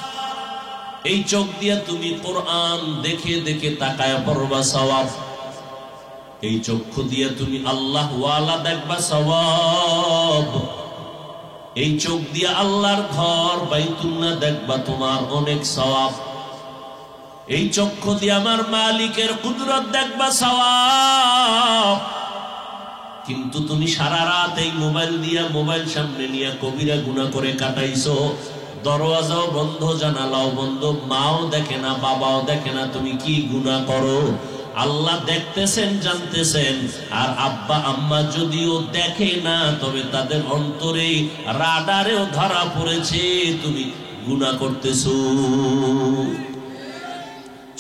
এই চোখ দিয়ে তুমি কোরআন দেখে দেখে তাকায়া পড়বা, সওয়াব। এই চক্ষু দিয়ে তুমি আল্লাহ ওয়ালা দেখবা, সওয়াব। এই চোখ দিয়ে আল্লাহর ঘর বাইতুল্লাহ দেখবা, তোমার অনেক সওয়াব। এই চক্ষু দিয়ে আমার মালিকের কুদরত দেখবা, সওয়াব। কিন্তু তুমি সারা রাত এই মোবাইল দিয়া, মোবাইল সামনে নিয়ে কবিরা গুনাহ করে কাটাইছো, দরওয়াজাও বন্ধ, জানালাও বন্ধ, মাও দেখে না, বাবাও দেখে না, তুমি কি গুনাহ করো। আল্লাহ দেখতেছেন, জানতেছেন। আর আব্বা আম্মা যদিও দেখে না, তবে তাদের অন্তরে রাডারেও ধরা পড়েছে তুমি গুনাহ করতেছো।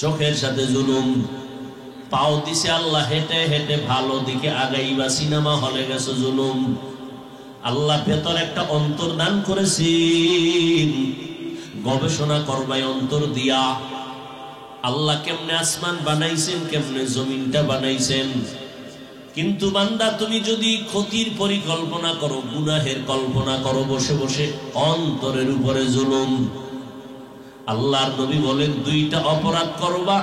চোখের সাথে জুলুম। পাও দিছে আল্লাহ, হেঁটে হেঁটে ভালো দিকে আগাইবা, সিনেমা হলে গেছো, জুলুম। আল্লাহ ভেতর একটা অন্তর দান করেছেন, গবেষণা করবাই অন্তর দিয়া। আল্লাহ কেমনে আসমান বানাইছেন, কেমনে জমিনটা বানাইছেন। কিন্তু বান্দা, তুমি যদি ক্ষতির পরিকল্পনা করো, গুনাহের কল্পনা করো বসে বসে, অন্তরের উপরে জুলুম। আল্লাহর নবী বলেন, দুইটা অপরাধ করবা,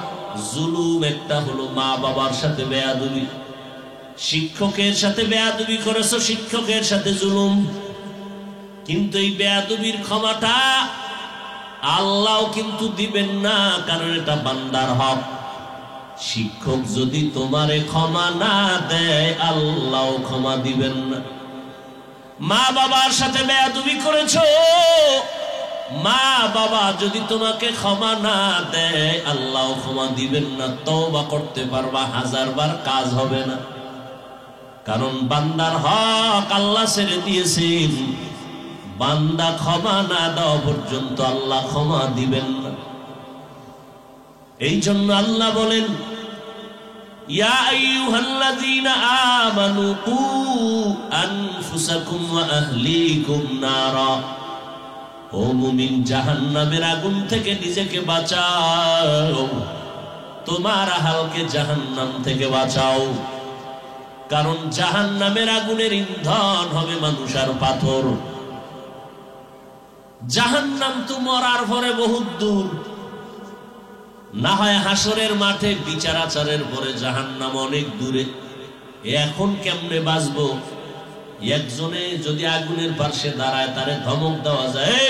জুলুম। একটা হলো মা বাবার সাথে বেয়াদবি, শিক্ষকের সাথে বেয়াদবি করেছো, শিক্ষকের সাথে জুলুম। কিন্তু এই বেয়াদবির ক্ষমাটা আল্লাহও কিন্তু দিবেন না, কারণ এটা বান্দার হক। শিক্ষক যদি তোমারে ক্ষমা না দেয়, আল্লাহও ক্ষমা দিবেন না। মা বাবার সাথে বেয়াদবি করেছো, মা বাবা যদি তোমাকে ক্ষমা না দেয়, আল্লাহ ক্ষমা দিবেন না। তওবা করতে পারবা 1000 বার, কাজ হবে না। কারণ বান্দার হক আল্লাহ ছেড়ে দিয়েছেন, বান্দা ক্ষমা না দেওয়া পর্যন্ত আল্লাহ ক্ষমা দিবেন না। এই জন্য আল্লাহ বলেন, ইয়া আইয়ুহাল্লাযীনা আমানু কু আনফুসাকুম ওয়া আহলিকুম নারা। ও মুমিন, জাহান্নামের আগুন থেকে নিজেকে বাঁচাও, তোমার আহালকে জাহান্নাম থেকে বাঁচাও। কারণ জাহান্নামের আগুনের ইন্ধন হবে মানুষ আর পাথর। জাহান্নাম তো মরার পরে বহুত দূর, না হয় হাসরের মাঠে বিচার আচারের পরে জাহান্নাম অনেক দূরে। এখন কেমনে বাঁচবো? একজনে যদি আগুনের পাশে দাঁড়ায়, তারে ধমক দেওয়া যায়,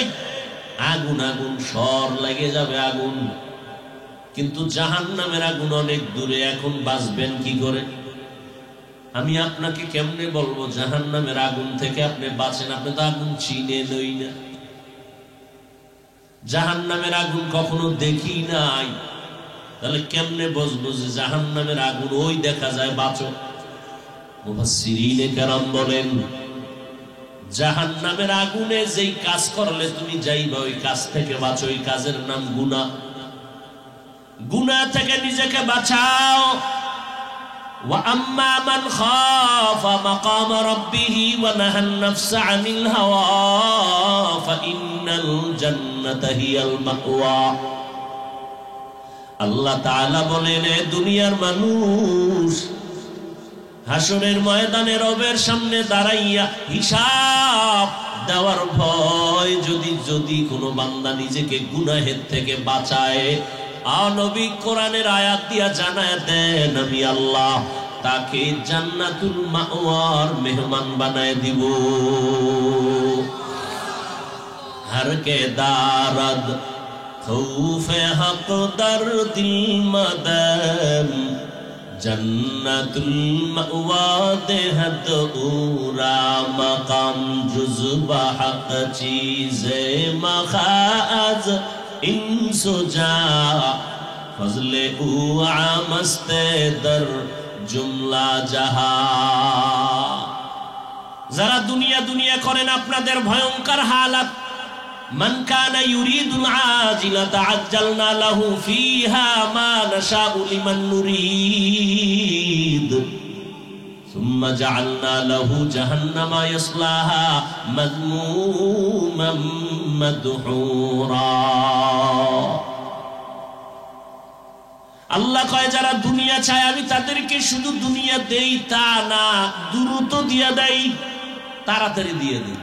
আগুন আগুন স্বর লেগে যাবে আগুন, কিন্তু জাহান্নামের আগুন অনেক দূরে। এখন বাঁচবেন কি করে? আমি আপনাকে কেমনে বলবো জাহান্নামের আগুন থেকে আপনি বাঁচেন? আপনি তো আগুন চিনে নই না, জাহান্নামের আগুন কখনো দেখি নাই, তাহলে কেমনে বুঝবো যে জাহান্নামের আগুন? ওই দেখা যায় বাঁচো। মুফাসসিরিনে কেরাম বলেন জাহান্নামের আগুনে যেই কাজ করলে তুমি যাইবা ওই কাজ থেকে বাঁচো, ওই কাজের নাম গুনাহ। গুনাহ থেকে নিজেকে বাঁচাও। ওয়া আম্মা মান খাফা মাকাম রাব্বিহি ওয়া নাহান নাফসা আনিল হাওয়া ফাইন্নাল জান্নাতা হিয়াল মাওয়া। আল্লাহ তাআলা বলেন, এ দুনিয়ার মানুষ, হাসরের ময়দানে রবের সামনে দাঁড়াইয়া হিসাব দেওয়ার ভয় যদি কোনো বান্দা নিজেকে গুনাহের থেকে বাঁচায়, নবী কোরআনের আয়াত দিয়া জানায় দেন আমি আল্লাহ তাকে জান্নাতুল মাওয়ার মেহমান বানায় দিব। हर के दारद खौफे हक दर दिल मदम जन्नतुल मअवा देहत उरा मकाम जुज़बा हक चीज़े मखाज इंसुजा फजले उआ मस्ते दर जुमला जहा। যারা দুনিয়া দুনিয়া করেন আপনাদের ভয়ঙ্কর হালাত। মান কানা ইউরিদুল আজিলাতা আজ্জালনা লাহু ফিহা মা নাশাউ লিমান নুরিদ সুম্মা জাআলনা লাহু জাহান্নামা ইয়াসলাহা মাযমুমান মাদহুরা। আল্লাহ কয় যারা দুনিয়া চায় আমি তাদেরকে শুধু দুনিয়া দেই তা না, দ্রুত দিয়ে দেই, তাড়াতাড়ি দিয়ে দিই।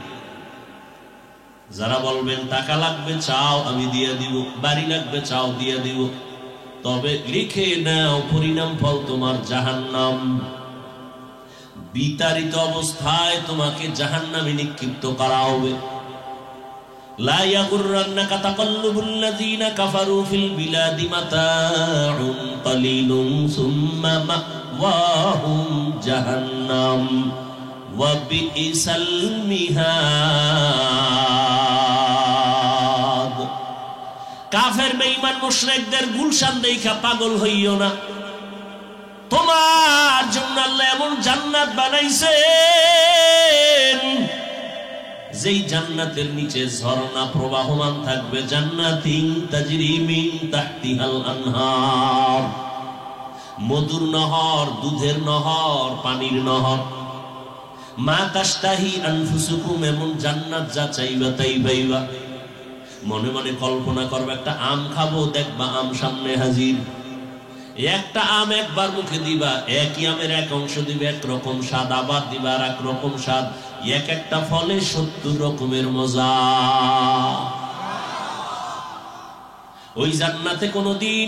যারা বলবেন টাকা লাগবে চাও আমি দিয়ে দিব, বাড়ি লাগবে চাও দিয়ে দিব, তবে লিখে নাও পরিণাম ফল তোমার জাহান্নাম। বিতাড়িত অবস্থায় তোমাকে জাহান্নামে নিক্ষিপ্ত করা হবে। লা ইয়াগুররান্নাকা তাকাল্লুবুল লাযিনা কাফারু ফিল বিলাদি মাতাউন কালিলুন সুম্মা মাওয়াহুম জাহান্নাম ওয়া বিইসাল মিহাদ। কাফের বেঈমান মুশরিকদের গুলশান দেখা পাগল হইও না। তোমার জন্য আল্লাহ এমন জান্নাত বানাইছেন যেই জান্নাতের নিচে ঝর্ণা প্রবাহমান থাকবে। জান্নাতিন তাজরি মিন তাহতিহাল আনহার, মধুর নহর, দুধের নহর, পানির নহর। মা তাশতাহি আনফুসুকুম, এমন জান্নাত যা চাইবা তাই পাইবা। মনে মনে কল্পনা করবে একটা আম খাবো, দেখবা আম সামনে হাজির। একটা আম একবার মুখে দিবা, একই আমের এক অংশ দিবে একরকম স্বাদ, আবার দিবা আর এক রকম স্বাদ। এক একটা ফলে 70 রকমের মজা। ওই জান্নাতে কোনোদিন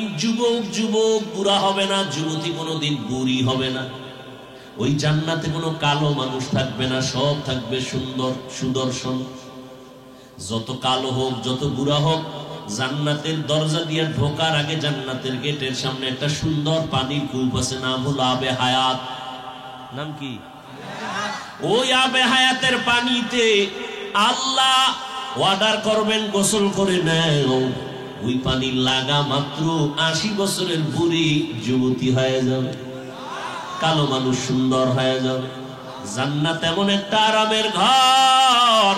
যুবক বুড়া হবে না, যুবতী কোনোদিন বুড়ি হবে না। ওই জান্নাতে কোনো কালো মানুষ থাকবে না, সব থাকবে সুন্দর সুদর্শন। যত কালো হোক যত বুড়া হোক, জান্নাতের দরজা দিয়ে ঢোকার আগে জান্নাতের গেটের সামনে একটা সুন্দর পানির কূপ আছে, নাম হলো আবে হায়াত। নাম কি? ওই আবে হায়াতের পানিতে আল্লাহ অর্ডার করবেন গোসল করে নাও। ওই পানি লাগা মাত্র 80 বছরের বুড়ি যুবতী হয়ে যাবে, কালো মানুষ সুন্দর হয়ে যাবে। জান্নাত এমন একটা আরামের ঘর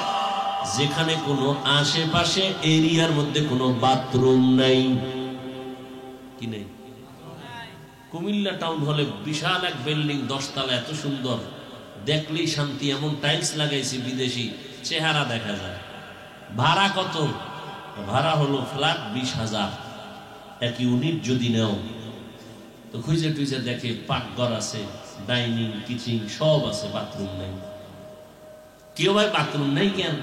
যেখানে কোনো আশেপাশে এরিয়ার মধ্যে কোনো বাথরুম নাই। কি নেই? কুমিল্লা টাউন হলে বিশাল এক বিল্ডিং 10 তলা, এত সুন্দর, দেখলেই শান্তি। এমন টাইলস লাগাইছে বিদেশি, চেহারা দেখা যায়। ভাড়া কত? ভাড়া হলো ফ্ল্যাট 20,000। এক ইউনিট যদি নাও তো খুঁজে টুইজে দেখে পাকঘর আছে, ডাইনিং কিচেন সব আছে, বাথরুম নেই। কেউ ভাই বাথরুম নেই কেন?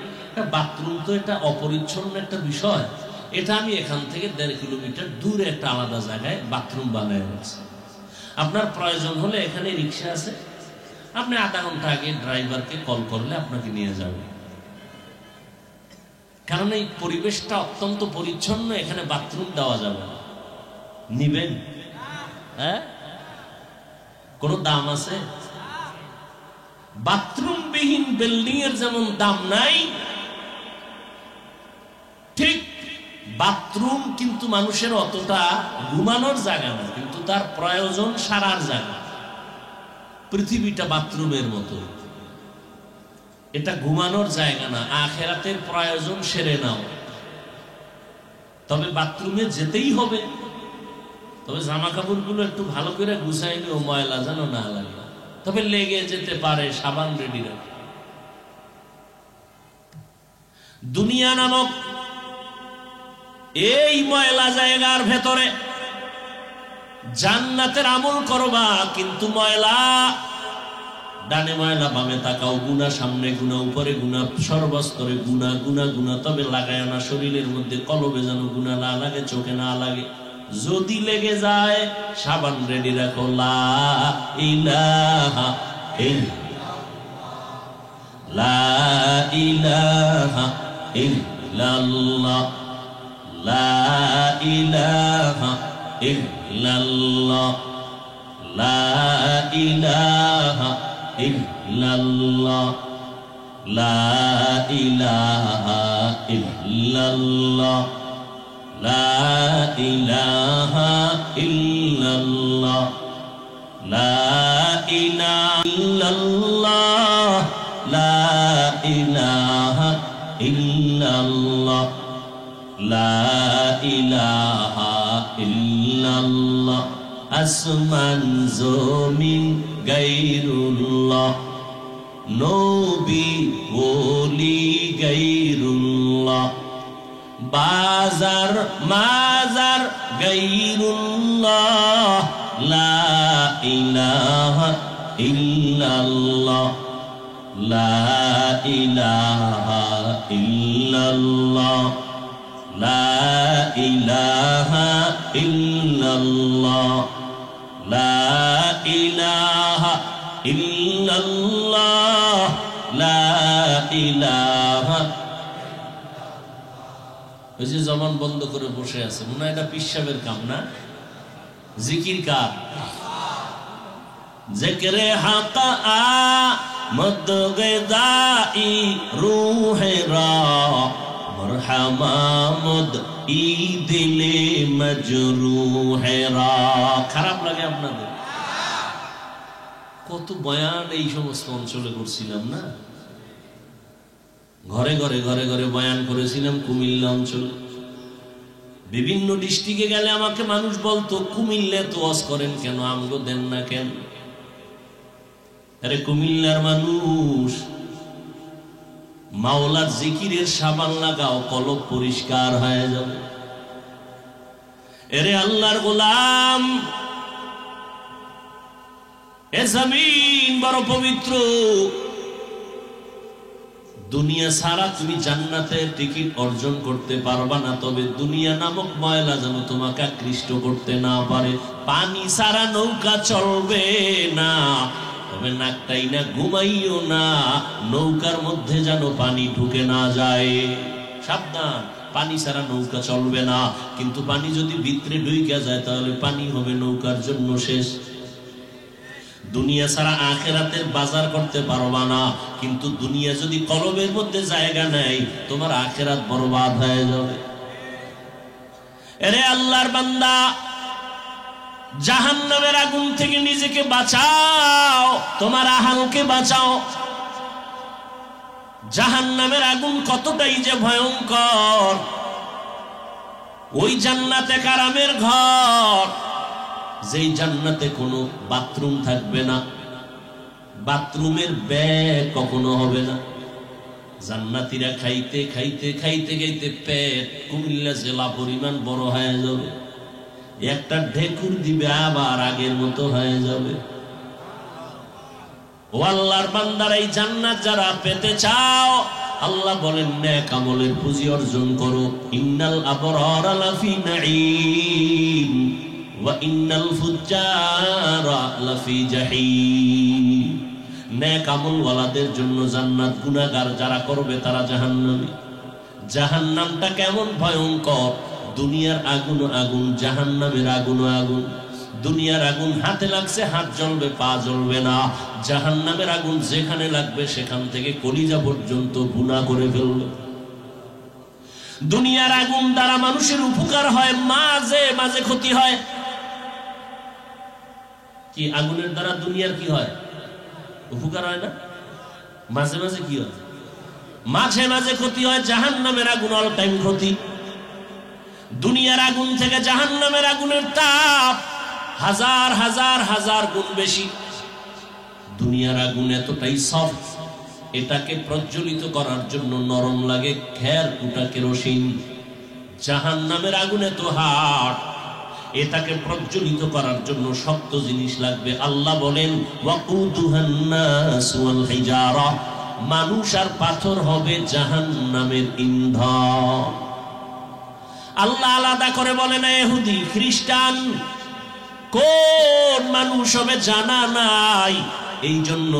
বাথরুম তো এটা অপরিচ্ছন্ন একটা বিষয়। এটা আমি এখান থেকে 1.5 কিলোমিটার দূরে একটা আলাদা জায়গায় বাথরুম বানায় রাখছি। আপনার প্রয়োজন হলে এখানে রিক্সা আছে, আপনি আধা ঘন্টা আগে ড্রাইভারকে কল করলে আপনাকে নিয়ে যাবে। কারণ এই পরিবেশটা অত্যন্ত পরিচ্ছন্ন, এখানে বাথরুম দেওয়া যাবে না। নিবেন? হ্যাঁ, কোন দাম আছে? বাথরুম বিহীন বিল্ডিং এর যেমন দাম নাই, ঠিক বাথরুম কিন্তু মানুষের অতটা ঘুমানোর জায়গা না, কিন্তু তার প্রয়োজন সারার জায়গা। পৃথিবীটা বাথরুমের মতো, এটা ঘুমানোর জায়গা না, আখিরাতের প্রয়োজন সেরে নাও। তবে বাথরুমে যেতেই হবে, তবে জামা কাপড়গুলো একটু ভালো করে গুছাই নিও, ময়লা যেন না লাগে। তবে লেগে যেতে পারে, সাবান রেডি রাখো। দুনিয়া নামক এই ময়লা জায়গার ভেতরে জান্নাতের আমল করবা, কিন্তু ময়লা, ডানে ময়লা বামে তাকাও, গুনাহ সামনে গুনাহ, উপরে গুনাহ, সর্বস্তরে গুনাহ, গুনাহ গুনাহ। তবে লাগায় না শরীরের মধ্যে, কলবে যেন গুনাহ না লাগে, চোখে না লাগে। যদি লেগে যায় সাবান রেডি রাখো। লা ইলাহা ইল্লাল্লাহ, লা ইলাহা ইল্লাল্লাহ, লা ইলাহা ইল্লাল্লাহ, লা ইলাহা ইল্লাল্লাহ, লা ইলাহা ইল্লাল্লাহ, লা ইলাহা ইল্লাল্লাহ, লা ইলাহা ইল্লাল্লাহ, লা ইলাহা ইল্লাল্লাহ, লা ইলাহা ইল্লাল্লাহ। আসমান জমিন গায়রুল্লাহ, নবী ওলি গায়রুল্লাহ, বাজার মাজার গায়রুল্লাহ, লা ইলাহা ইল্লাল্লাহ, লা ইলাহা ইল্লাল্লাহ, লা ইলাহা ইল্লাল্লাহ, লা ইলাহা ইল্লাল্লাহ, লা ইলাহা। ওই যে জবান বন্ধ করে বসে আছে, মনে হয় এটা পিশাবের কাম না? জিকির কার? জিকরে হাকা আমদ গদাই রূহেরা, মরহামামদ ই দিলে মজরুহেরা। খারাপ লাগে আপনাদের? কত বয়ান এই সমস্ত অঞ্চলে করছিলাম না? ঘরে ঘরে ঘরে ঘরে বয়ান করেছিলাম কুমিল্লা অঞ্চল। বিভিন্ন ডিস্ট্রিক্টে গেলে আমাকে মানুষ বলতো, কুমিল্লা তো ওয়াজ করেন কেন, আমগো দেন না কেন? আরে কুমিল্লার মানুষ, মাওলার জিকিরের সাবান লাগাও, কলব পরিষ্কার হয়ে যাবে। এরে আল্লাহর গোলাম, এ জমিন বড় পবিত্র। দুনিয়া ছাড়া তুমি জান্নাতের টিকিট অর্জন করতে পারবা না, তবে দুনিয়া নামক ময়লা যেন তোমাকে আকৃষ্ট করতে না পারে। পানি ছাড়া নৌকা চলবে না, তবে নাকটাই না ঘুমাইও না, নৌকার মধ্যে যেন পানি ঢুকে না যায়। সাবধান, পানি ছাড়া নৌকা চলবে না। কিন্তু পানি যদি ভিতরে ঢুকে যায়, তাহলে পানি হবে নৌকার জন্য শেষ। দুনিয়া ছাড়া আখিরাতের বাজার করতে পারবা না, কিন্তু দুনিয়া যদি কলবের মধ্যে জায়গা নেয়, তোমার আখিরাত বরবাদ হয়ে যাবে। এরে আল্লাহর বান্দা, জাহান্নামের আগুন থেকে নিজেকে বাঁচাও, তোমার আহালকে বাঁচাও। জাহান্নামের আগুন কতটাই যে ভয়ঙ্কর। ওই জান্নাতে কারামের ঘর, যেই জান্নাতে কোনো বাথরুম থাকবে না, বাথরুমের ব্যাগ কখনো হবে না। জান্নাতীরা খাইতে খাইতে খাইতে খাইতে পেট কুমিল্লা জেলা পরিমাণ বড় হয়ে যাবে। একটা ঢেকুর দিবে, আবার আগের মতো হয়ে যাবে। ও আল্লাহর বান্দারা, এই জান্নাত যারা পেতে চাও, আল্লাহ বলেন নেক আমলের পুঁজি অর্জন করো। ইন্নাল আবরারা লাফি নাঈম ওয়া ইন্নাল ফুজ্জারা লাফি জাহিম। নেক আমলওয়ালাদের জন্য জান্নাত, গুনাহগার যারা করবে তারা জাহান্নামী। জাহান্নামটা কেমন ভয়ঙ্কর। দুনিয়ার আগুন আগুন, জাহান্নামের আগুন আগুন। দুনিয়ার আগুন হাতে লাগছে, হাত জ্বলবে, পা জ্বলবে না। জাহান্নামের আগুন যেখানে লাগবে সেখান থেকে কলিজা পর্যন্ত ভুনা করে ফেলবে। দুনিয়ার আগুন দ্বারা মানুষের উপকার হয়, মাঝে মাঝে ক্ষতি হয়। কি আগুনের দ্বারা দুনিয়ার কি হয়? উপকার হয় না? মাঝে মাঝে কি হয়? মাঝে মাঝে ক্ষতি হয়। জাহান্নামের আগুন অল টাইম ক্ষতি। দুনিয়ার আগুন থেকে জাহান্নামের আগুনের তাপ হাজার হাজার হাজার গুণ বেশি। দুনিয়ার আগুন এতটাই সফট, এটাকে প্রজ্বলিত করার জন্য নরম লাগে খের কুটা কেরোসিন। জাহান্নামের আগুন এত হার্ড, এটাকে প্রজ্বলিত করার জন্য শক্ত জিনিস লাগবে। আল্লাহ বলেন ওয়াকুদুহান নাস ওয়াল হিজারা, মানুষ আর পাথর হবে জাহান্নামের ইন্ধন। আল্লাহ আলাদা করে বলেন ইহুদি খ্রিস্টান কোন মানুষ হবে জানা নাই। এই জন্য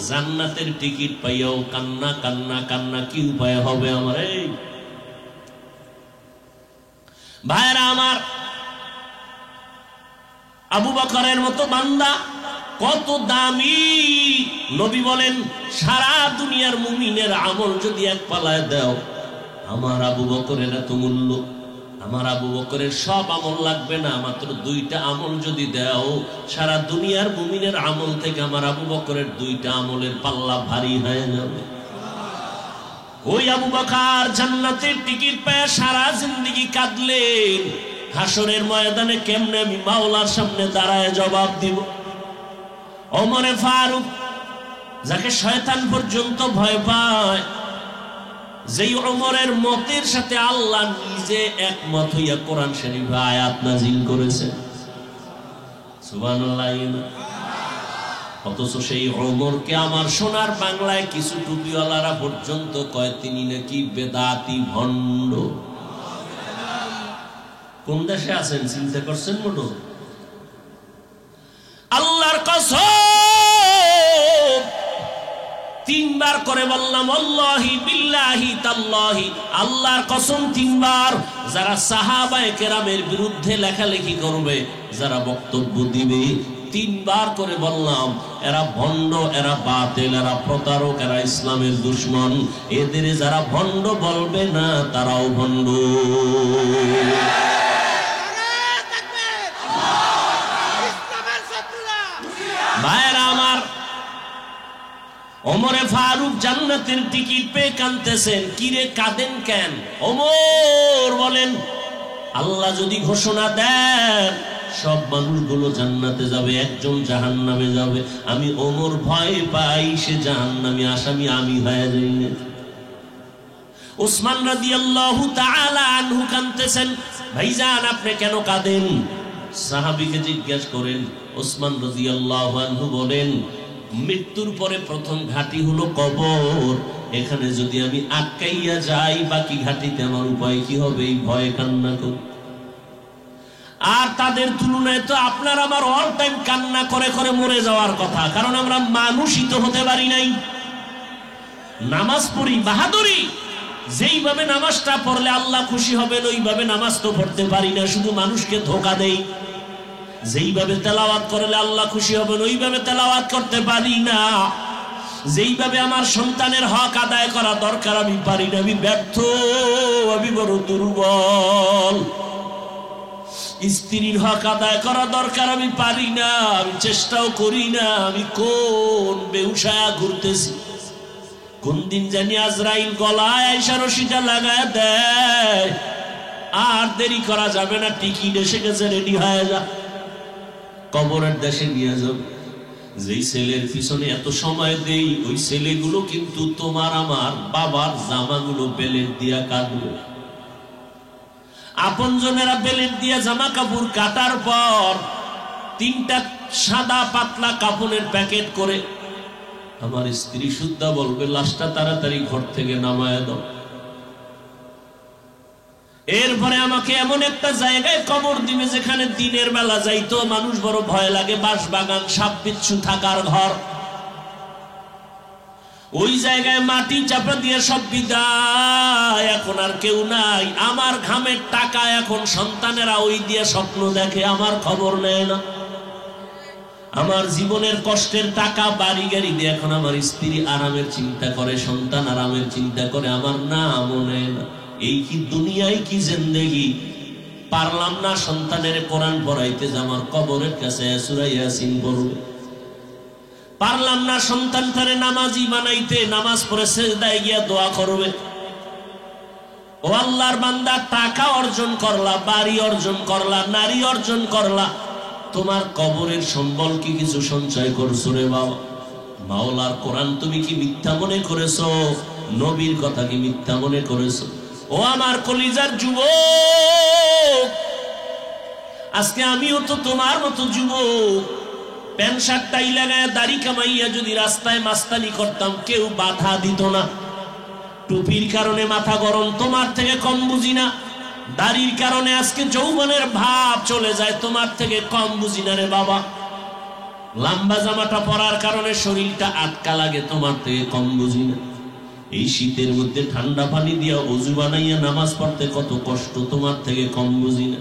জান্নাতের টিকিট পাইয়াও কান্না কান্না কান্না। কি উপায় হবে আমার? এই ভাইরা আমার, আবু বকরের মতো বান্দা কত দামি। নবী বলেন সারা দুনিয়ার মুমিনের আমল যদি এক পালায় দাও, আমার আবু বকরের এত মূল্য। আমার আবু বকরের সব আমল লাগবে না, মাত্র 2টা আমল যদি দাও, সারা দুনিয়ার মুমিনের আমল থেকে আমার আবু বকরের 2টা আমলের পাল্লা ভারী হয়ে যাবে। ওই আবু বকর জান্নাতের টিকিট পেয়ে সারা জিন্দেগি কাঁদলেন। হাসরের ময়দানে কেমনে আমি মাওলার সামনে দাঁড়ায় জবাব দিব। ওমরে ফারুক, যাকে শয়তান পর্যন্ত ভয় পায়, যেই ওমরের মতের সাথে আল্লাহ নিজে একমত হইয়া কোরআন শরীফে আয়াত নাজিল করেছেন। সুবহানাল্লাহ। অথচ সেই ওমরকে আমার সোনার বাংলায় কিছু টুপিওয়ালারা পর্যন্ত কয় তিনি নাকি বেদাতি ভণ্ড। কোন দেশে আছেন চিন্তা করছেন মোটো? আল্লাহর কসম, 3 বার করে বললাম আল্লাহি বিল্লাহি তাল্লাহি, আল্লাহর কসম 3 বার। যারা সাহাবায়ে কেরামের বিরুদ্ধে লেখালেখি করবে, যারা বক্তব্য দিবে, 3 বার করে বললাম এরা ভণ্ড, এরা বাতিল, এরা প্রতারক, এরা ইসলামের দুশমন। এদের যারা ভণ্ড বলবে না তারাও ভণ্ড। ভাইরা আমার, ওমরে ফারুক জান্নাতের টিকিট পেয়ে কাঁদতেছেন। কিরে কাঁদেন কেন? ওমর বলেন আল্লাহ যদি ঘোষণা দেন সব মানুষগুলো জান্নাতে যাবে, একজন জাহান্নামে যাবে, আমি ওমর ভয় পাই সে জাহান্নামী আসামি আমি হয়ে যাই না। উসমান রাদিয়াল্লাহু তাআলা আনহু কাঁদতেছেন। ভাইজান আপনি কেন কাঁদেন? সাহাবীকে জিজ্ঞেস করেন। উসমান রাদিয়াল্লাহু আনহু বলেন মৃত্যুর পরে প্রথম ঘাঁটি হলো কবর। এখানে যদি আমি আটকাইয়া যাই, বাকি ঘাঁটিতে আমার উপায় কি হবে? এই ভয়ে কান্না করি। আর তাদের তুলনায় তো আপনার আমার অল টাইম কান্না করে করে মরে যাওয়ার কথা, কারণ আমরা মানুষই তো হতে পারি নাই। নামাজ পড়ি বাহাদুরি, যেইভাবে নামাজটা পড়লে আল্লাহ খুশি হবেন ওইভাবে নামাজ তো পড়তে পারি না, শুধু মানুষকে ধোঁকা দেই। যেইভাবে তেলাওয়াত করলে আল্লাহ খুশি হবেন ওইভাবে তেলাওয়াত করতে পারি না। যেইভাবে আমার সন্তানের হক আদায় করা দরকার আমি পারি না, আমি ব্যর্থ, আমি বড় দুর্বল। স্ত্রীর হক আদায় করা দরকার আমি পারি না, আমি চেষ্টাও করি না। আমি কোন বেউসায়া ঘুরতেছি, কোন দিন জানি আজরাইল গলায় আইসা রশিটা লাগায় দেয়। আর দেরি করা যাবে না, টিকিট এসে গেছে, রেডি হয়ে যা, কবরের দেশে নিয়ে যাবে। যেই ছেলের পিছনে এত সময় দেই, ওই ছেলেগুলো কিন্তু তোমার আমার বাবার জামাগুলো বেলেট দিয়া কাটবে। আপনজনেরা বেলেট দিয়া জামা কাপড় কাটার পর 3টা সাদা পাতলা কাপড়ের প্যাকেট করে আমার স্ত্রী সুদ্ধা বলবে লাশটা তাড়াতাড়ি ঘর থেকে নামায় দাও। এরপরে আমাকে এমন একটা জায়গায় কবর দিবে যেখানে দিনের বেলা যাইতো মানুষ বড় ভয় লাগে, বাঁশ বাগান, সাপ বিচ্ছু থাকার ঘর। ওই জায়গায় মাটি চাপা দিয়ে সব বিদায়, এখন আর কেউ নাই। আমার ঘামের টাকা এখন সন্তানেরা ওই দিয়ে স্বপ্ন দেখে, আমার খবর নেয় না। আমার জীবনের কষ্টের টাকা বাড়ি গাড়ি দিয়ে এখন আমার স্ত্রী আরামের চিন্তা করে, সন্তান আরামের চিন্তা করে, আমার নামও নেয় না। এই কি দুনিয়ায় কি জিন্দেগি! পারলাম না সন্তানের কোরআন পড়াইতে, যে আমার কবরের কাছে সূরা ইয়াসিন পড়বে। পারলাম না সন্তানটারে নামাজি বানাইতে, নামাজ পড়ে সিজদায় গিয়া দোয়া করবে। ও আল্লাহর বান্দা, টাকা অর্জন করলা, বাড়ি অর্জন করলা, নারী অর্জন করলা, তোমার কবরের সম্বল কি কিছু সঞ্চয় করছো রে বাবা? মাওলার কোরআন তুমি কি মিথ্যা মনে করেছো? নবীর কথা কি মিথ্যা মনে করেছো? ও আমার কলিজার যুবক, আজকে আমিও তো তোমার মতো যুবক। প্যান্ট শার্ট টাই লাগায় দাড়ি কামাইয়া যদি রাস্তায় মাস্তানি করতাম, কেউ বাধা দিত না। টুপির কারণে মাথা গরম, তোমার থেকে কম বুঝি না। দাড়ির কারণে আজকে যৌবনের ভাব চলে যায়, তোমার থেকে কম বুঝি না রে বাবা। লম্বা জামাটা পরার কারণে শরীরটা আটকা লাগে, তোমার থেকে কম বুঝি না। এই শীতের মধ্যে ঠান্ডা পানি দিয়া ওযু বানাইয়া নামাজ পড়তে কত কষ্ট, তোমার থেকে কম বুঝি না।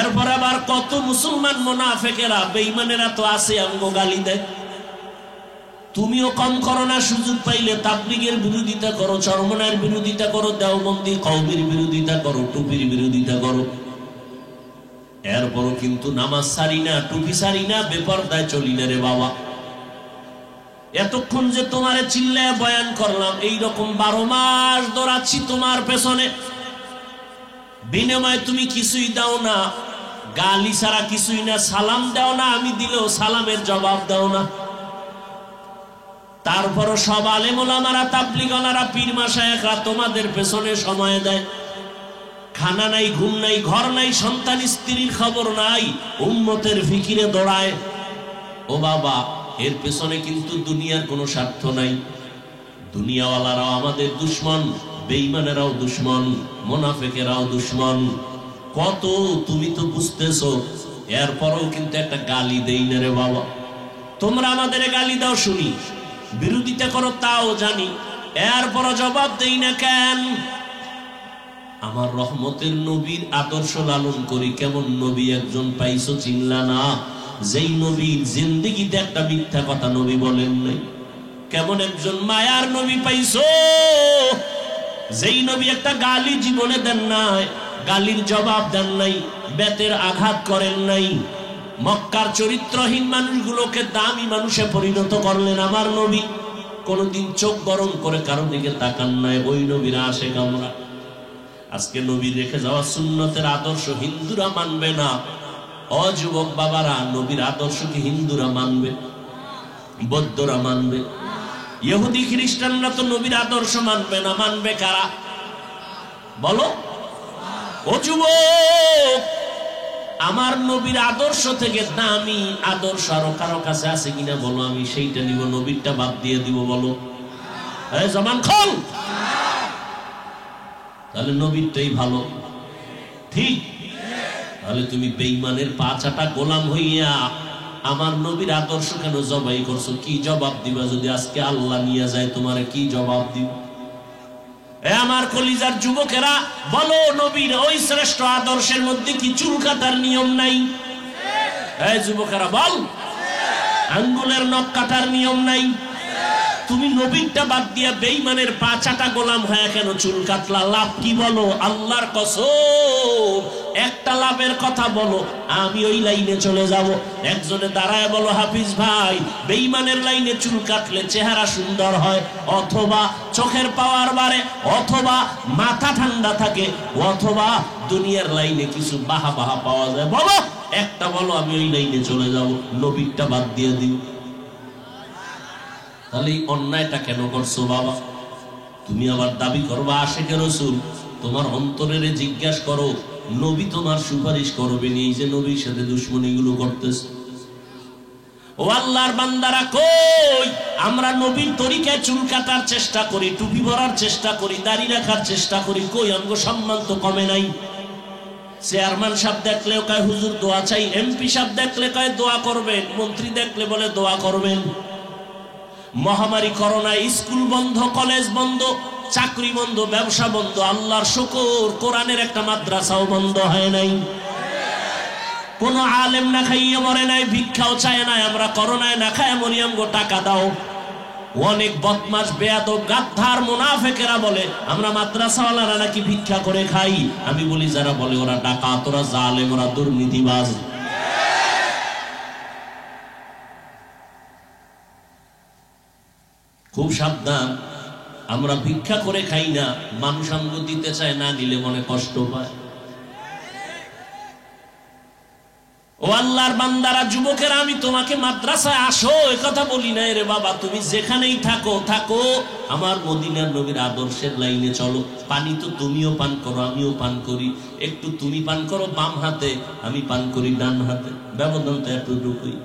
এরপর আবার কত মুসলমান মুনাফিকেরা, বেঈমানেরা তো আছে, আমগো গালি দেয়। তুমিও কম করো না, সুযোগ পাইলে তাবলীগের বিরোধিতা করো, চরমনার বিরোধিতা করো, দেওবন্দি কওমের বিরোধিতা করো, টুপির বিরোধিতা করো। এরপরও কিন্তু নামাজ ছাড়ি না, টুপি ছাড়ি না, বেপরদায় চলি না রে বাবা। এতক্ষণ যে তোমারে চিল্লায় বয়ান করলাম, এইরকম 12 মাস দৌড়াচ্ছি তোমার পেছনে, বিনিময়ে তুমি কিছুই দাও না, গালি ছাড়া কিছুই না, সালাম দাও না, আমি দিলেও সালামের জবাব দাও না। তারপরও সব আলেম ওলামারা, তাবলীগওয়ালারা, পীর মাশায়েখরা তোমাদের পেছনে সময় দেয়। খানা নাই, ঘুম নাই, ঘর নাই, সন্তান স্ত্রীর খবর নাই, উম্মতের ফিকিরে দৌড়ায়। ও বাবা, এর পেছনে কিন্তু দুনিয়ার কোনো স্বার্থ নাই। দুনিয়াওয়ালারাও আমাদের দুশ্মন, বেঈমানেরাও দুশ্মন, মুনাফিকেরাও দুশ্মন। কত তুমি তো বুঝতেছো, এরপরও কিন্তু একটা গালি দেই না রে বাবা। তোমরা আমাদের গালি দাও শুনি, বিরোধিতা করো তাও জানি, এরপরও জবাব দেই না কেন? আমার রহমতের নবীর আদর্শ লালন করি। কেমন নবী একজন পাইছো চিনলা না? যেই নবীর জিন্দেগিতে একটা মিথ্যা কথা নবী বলেন নাই। কেমন একজন মায়ার নবী পাইছো, যেই নবী একটা গালি জীবনে দেন নাই, গালির জবাব দেন নাই, বেতের আঘাত করেন নাই। মক্কার চরিত্রহীন মানুষগুলোকে দামি মানুষে পরিণত করলেন আমার নবী। কোনদিন চোখ গরম করে কারো দিকে তাকান নাই। ওই নবীরা আশেক আমরা। আজকে নবী রেখে যাওয়া সুন্নতের আদর্শ হিন্দুরা মানবে না। অযুবক বাবারা, নবীর আদর্শকে হিন্দুরা মানবে, বৌদ্ধরা মানবে, ইহুদি খ্রিস্টানরা তো নবীর আদর্শ মানবে না। মানবে কারা বলো? ও যুবক, আমার নবীর আদর্শ থেকে দামি আদর্শ আরো কারো কাছে আছে কিনা বলো, আমি সেইটা নিব, নবীরটা বাদ দিয়ে দিব বলো। জমান খল, তাহলে নবীরটাই ভালো, ঠিক? তাহলে তুমি বেঈমানের পাঁচাটা গোলাম হইয়া আমার নবীর আদর্শ কেন জবাই করছো? কি জবাব দিবা যদি আজকে আল্লাহ নিয়ে যায়? তোমারে কি জবাব দিব? আমার কলিজার যুবকেরা বলো, নবীর ওই শ্রেষ্ঠ আদর্শের মধ্যে কি চুল কাটার নিয়ম নাই? এই যুবকেরা বল, আঙ্গুলের নখ কাটার নিয়ম নাই? তুমি নবীরটা বাদ দিয়া বেঈমানের পাঁচাটা গোলাম হয়ে কেন চুল কাটলা? লাভ কি বলো? আল্লাহর কসম, একটা লাভের কথা বলো, আমি ওই লাইনে চলে যাব। একজনে দাঁড়ায় বলো, হাফিজ ভাই, বেঈমানের লাইনে চুল কাটলে চেহারা সুন্দর হয়, অথবা চোখের পাওয়ার বাড়ে, অথবা মাথা ঠান্ডা থাকে, অথবা দুনিয়ার লাইনে কিছু বাহা বাহা পাওয়া যায়। বলো একটা, বলো আমি ওই লাইনে চলে যাব, নবীরটা বাদ দিয়ে দিও। তাহলে এই অন্যায়টা কেন করছো বাবা? তুমি আবার দাবি করবা আশেকে রাসূল। তোমার অন্তরের জিজ্ঞাস করো, নবী তোমার সুপারিশ করবে নি? এই যে নবীর সাথে দুশ্মনী গুলো করতেছে। ও আল্লাহর বান্দারা, কই আমরা নবীর তরিকায় চুল কাটার চেষ্টা করি, টুপি পরার চেষ্টা করি, দাড়ি রাখার চেষ্টা করি, কই আমগো সম্মান তো কমে নাই। চেয়ারম্যান সাহেব দেখলেও কয় হুজুর দোয়া চাই, এমপি সাহেব দেখলে কয় দোয়া করবেন, মন্ত্রী দেখলে বলে দোয়া করবেন। মহামারী করোনায় স্কুল বন্ধ, কলেজ বন্ধ, চাকরি বন্ধ, ব্যবসা বন্ধ। আল্লাহর শুকর, কোরআনের একটা মাদ্রাসাও বন্ধ হয় নাই। কোন আলেম না খাইয়ে মরে নাই, ভিক্ষাও চায় নাই। আমরা করোনায় না খায় মরিয়াম গো, টাকা দাও। অনেক বদমাশ, বেয়াদব, গাদ্দার, মুনাফিকেরা বলে আমরা মাদ্রাসাওয়ালারা নাকি ভিক্ষা করে খাই। আমি বলি যারা বলে ওরা ডাকাত, ওরা জালেম, ওরা দুর্নীতিবাজ। খুব সাবধান, আমরা ভিক্ষা করে খাই না। মানুষ আমগো দিতে চায়, না দিলে মনে কষ্ট পায়। ও আল্লাহর বান্দারা, যুবকেরা, আমি তোমাকে মাদ্রাসায় আসো এ কথা বলি না রে বাবা। তুমি যেখানেই থাকো থাকো, আমার মদিনার নবীর আদর্শের লাইনে চলো। পানি তো তুমিও পান করো, আমিও পান করি। একটু তুমি পান করো বাম হাতে, আমি পান করি ডান হাতে, ব্যবধান তো এতটুকুই।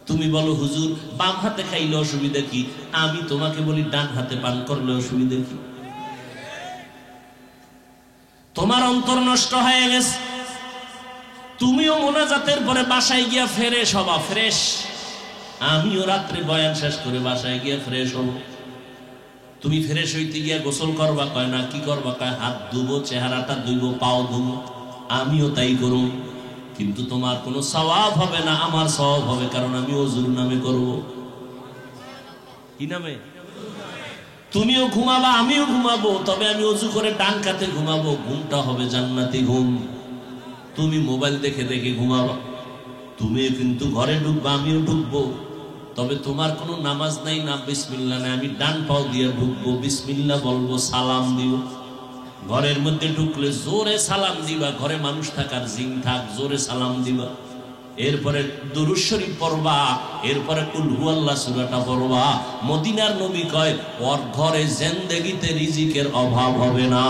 তুমি বলো হুজুর বাম হাতে খাইলে অসুবিধা কি? আমি তোমাকে বলি ডান হাতে পান করলে অসুবিধা কি? তোমার অন্তর নষ্ট হয়ে গেছে। তুমিও মোনাজাতের পরে বাসায় গিয়া ফ্রেশ হবা, ফ্রেশ। আমিও রাত্রে বয়ান শেষ করে বাসায় গিয়া ফ্রেশ হব। তুমি ফ্রেশ হইতে গিয়া গোসল করবা, কয় না কি করবা? কয় হাত ধুবো, চেহারাটা ধুইবো, পাও ধুবো। আমিও তাই করব, কিন্তু তোমার কোনো সওয়াব হবে না, আমার সওয়াব হবে, কারণ আমি ওযুর নামে করব। কি নামে? তুমিও ঘুমাবা, আমিও ঘুমাবো, তবে আমি ওযু করে ডান কাতে ঘুমাবো। ঘুমটা হবে জান্নাতি ঘুম। তুমি মোবাইল দেখে দেখে ঘুমাবা, তুমিও কিন্তু ঘরে ঢুকবা, আমিও ঢুকবো, তবে তোমার কোনো নামাজ নাই, না বিসমিল্লাহ নাই। আমি ডান পাও দিয়ে ঢুকবো, বিসমিল্লাহ বলবো, সালাম দিব। ঘরের মধ্যে ঢুকলে জোরে সালাম দিবা, ঘরে মানুষ থাকার জিন থাক, জোরে সালাম দিবা। এরপরে দুরূদ শরীফ পড়বা, এরপরে কুল হুয়াল্লাহ সূরাটা পড়বা। মদিনার নবী কয় ওর ঘরে জিন্দেগিতে রিজিকের অভাব হবে না।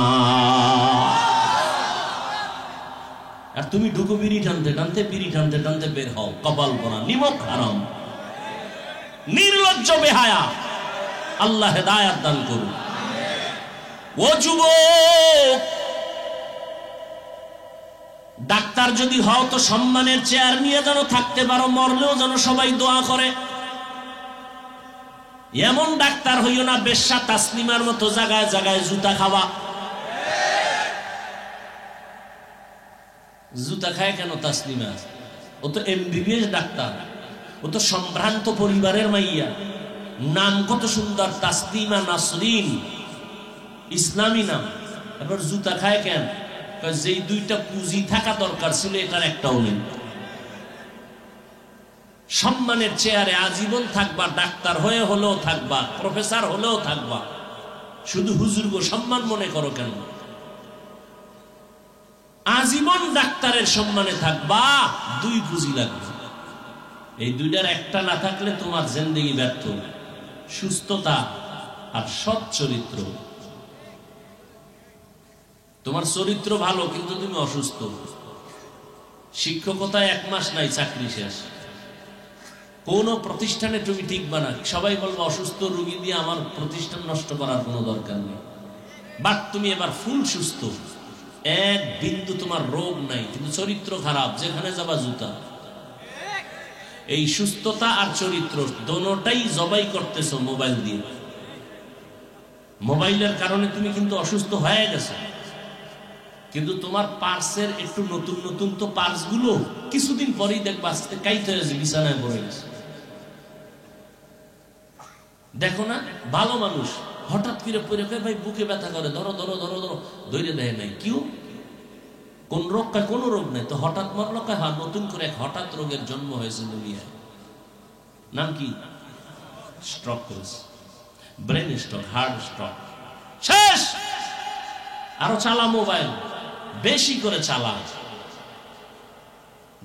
আর তুমি ঢুকো বিড়ি টানতে টানতে, বিড়ি টানতে টানতে বের হও, কপাল পোড়া, নিমক হারাম, নির্লজ্জ, বেহায়া। আল্লাহ হেদায়াত দান করুন। ও যুবক, ডাক্তার যদি হও তো সম্মানের চেয়ার নিয়ে যেন থাকতে পারো, মরলেও যেন সবাই দোয়া করে। এমন ডাক্তার হইও না বেশ্যা তাসলিমার মতো জায়গায় জায়গায় জুতা খাওয়া। জুতা খায় কেন তাসলিমা? ও তো এমবিবিএস ডাক্তার, ও তো সম্ভ্রান্ত পরিবারের মাইয়া। নাম কত সুন্দর, তাসলিমা নাসরিন, ইসলামী নাম। এবার জুতা খায় কেন? যেই দুইটা পুঁজি থাকা দরকার ছিল এটার একটাও নেই। সম্মানের চেয়ারে আজীবন থাকবা, ডাক্তার হয়ে হলেও থাকবা, প্রফেসর হলেও থাকবা, শুধু হুজুর গো সম্মান মনে করো কেন? আজীবন ডাক্তারের সম্মানে থাকবা, দুই পুঁজি লাগবে। এই দুইটার একটা না থাকলে তোমার জিন্দেগি ব্যর্থ। সুস্থতা আর সৎ চরিত্র। তোমার চরিত্র ভালো কিন্তু তুমি অসুস্থ। শিক্ষকতায় 1 মাস নাই, চাকরি শেষ। কোন প্রতিষ্ঠানে তুমি টিকবা না, সবাই বলবো অসুস্থ রোগী দিয়ে আমার প্রতিষ্ঠান নষ্ট করার কোনো দরকার নেই। বাট তুমি এবার ফুল সুস্থ, এক বিন্দু তোমার রোগ নাই, কিন্তু চরিত্র খারাপ, যেখানে যাবা জুতা। এই সুস্থতা আর চরিত্র দোনোটাই জবাই করতেছো মোবাইল দিয়ে। মোবাইলের কারণে তুমি কিন্তু অসুস্থ হয়ে গেছো, কিন্তু তোমার পার্সের একটু নতুন নতুন তো পার্স গুলো কিছুদিন পরেই দেখবা আস্তে কাইতে হয়েছে, বিছানায় পড়ে গেছে। দেখো না, ভালো মানুষ হঠাৎ করে পড়ে কয় ভাই বুকে ব্যথা করে, ধরো ধরো ধরো ধরো, ধরে দেয় নাই। কিউ কোন রোগ? কয় কোনো রোগ নাই। তো হঠাৎ মরলো? কয় হ্যাঁ, নতুন করে এক হঠাৎ রোগের জন্ম হয়েছে দুনিয়ায়। নাম কি? স্ট্রোক করেছে, ব্রেন স্ট্রোক, হার্ট স্ট্রোক। শেষ। আরো চালা মোবাইল, বেশি করে চালা।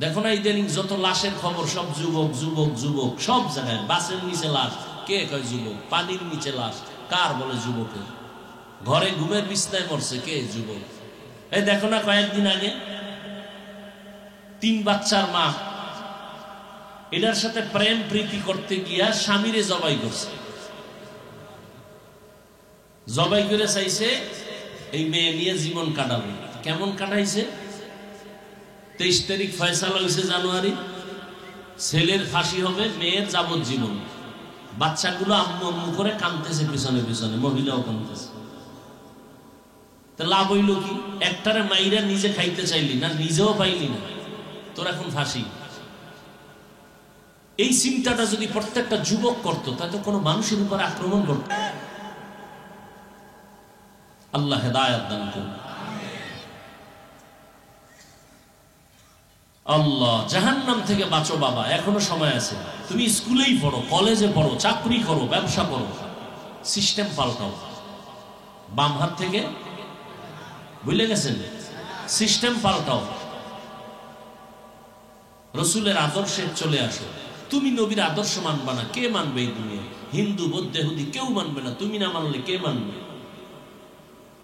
দেখো না ইদানিং যত লাশের খবর, সব যুবক যুবক যুবক, সব জায়গায়। বাসের নিচে লাশ, কে কয় যুবক? পানির নিচে লাশ, কার বলে যুবকের? ঘরে ঘুমের বিছনায় মরছে, কে? যুবক। এই দেখো না কয়েকদিন আগে 3 বাচ্চার মা এটার সাথে প্রেম প্রীতি করতে গিয়া স্বামীরে জবাই করছে। জবাই করে চাইছে এই মেয়ে নিয়ে জীবন কাটাবে। কেমন কাটাইছে? 23 তারিখ ফয়সালা হয়েছে জানুয়ারি, ছেলের ফাঁসি হবে, মেয়ের যাবজ্জীবন। বাচ্চাগুলো আম্মু আম্মু করে কাঁদতেছে পিছনে পিছনে, মহিলাও কাঁদতেছে। তা লাভ হইল কি? একটারে মাইরা নিজে খাইতে চাইলি না, নিজেও পাইলি না, তোর এখন ফাঁসি। এই চিন্তাটা যদি প্রত্যেকটা যুবক করতো, তাতে কোনো মানুষের উপর আক্রমণ করত। আল্লাহ হেদায়েত দান করুন। আল্লাহ, জাহান্নাম থেকে বাঁচো বাবা, এখনো সময় আছে। তুমি স্কুলেই পড়ো, কলেজে পড়ো, চাকরি করো, ব্যবসা করো, সিস্টেম পাল্টাও। বাম হাত থেকে ভুলে গেছেন, সিস্টেম পাল্টাও, রসুলের আদর্শে চলে আসো। তুমি নবীর আদর্শ মানবা না, কে মানবে এই দুনিয়া? হিন্দু, বৌদ্ধ, ইহুদি কেউ মানবে না। তুমি না মানলে কে মানবে?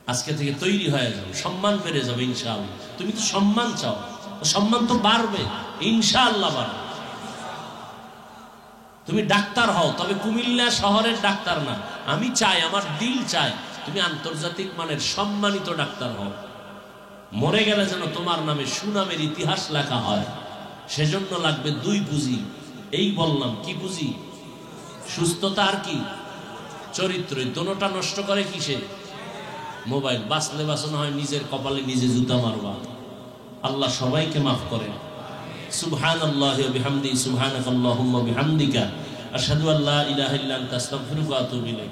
আজকে থেকে তৈরি হয়ে যাও, সম্মান বেড়ে যাবে ইনশাআল্লাহ। তুমি তো সম্মান চাও, সম্মান তো বাড়বে ইনশাআল্লাহ, বাড়বে। তুমি ডাক্তার হও, তবে কুমিল্লা শহরের ডাক্তার না। আমি চাই, আমার দিল চাই তুমি আন্তর্জাতিক মানের সম্মানিত ডাক্তার হও। মরে গেলে যেন তোমার নামে সুনামের ইতিহাস লেখা হয়। সেজন্য লাগবে দুই পুঁজি। এই বললাম, কি পুঁজি? সুস্থতা আর কি? চরিত্র। দোনোটা নষ্ট করে কিসে? মোবাইল। বাঁচলে বাঁচানো হয় নিজের কপালে নিজে জুতা মারবা। আল্লাহ সবাইকে মাফ করেন। সুবহানাল্লাহি ওয়া বিহামদিহি, সুবহানাকাল্লাহুম্মা বিহামদিকা, আশহাদু আল্লা ইলাহা ইল্লা আনতা, আস্তাগফিরুকা ওয়া আতুবু ইলাইক।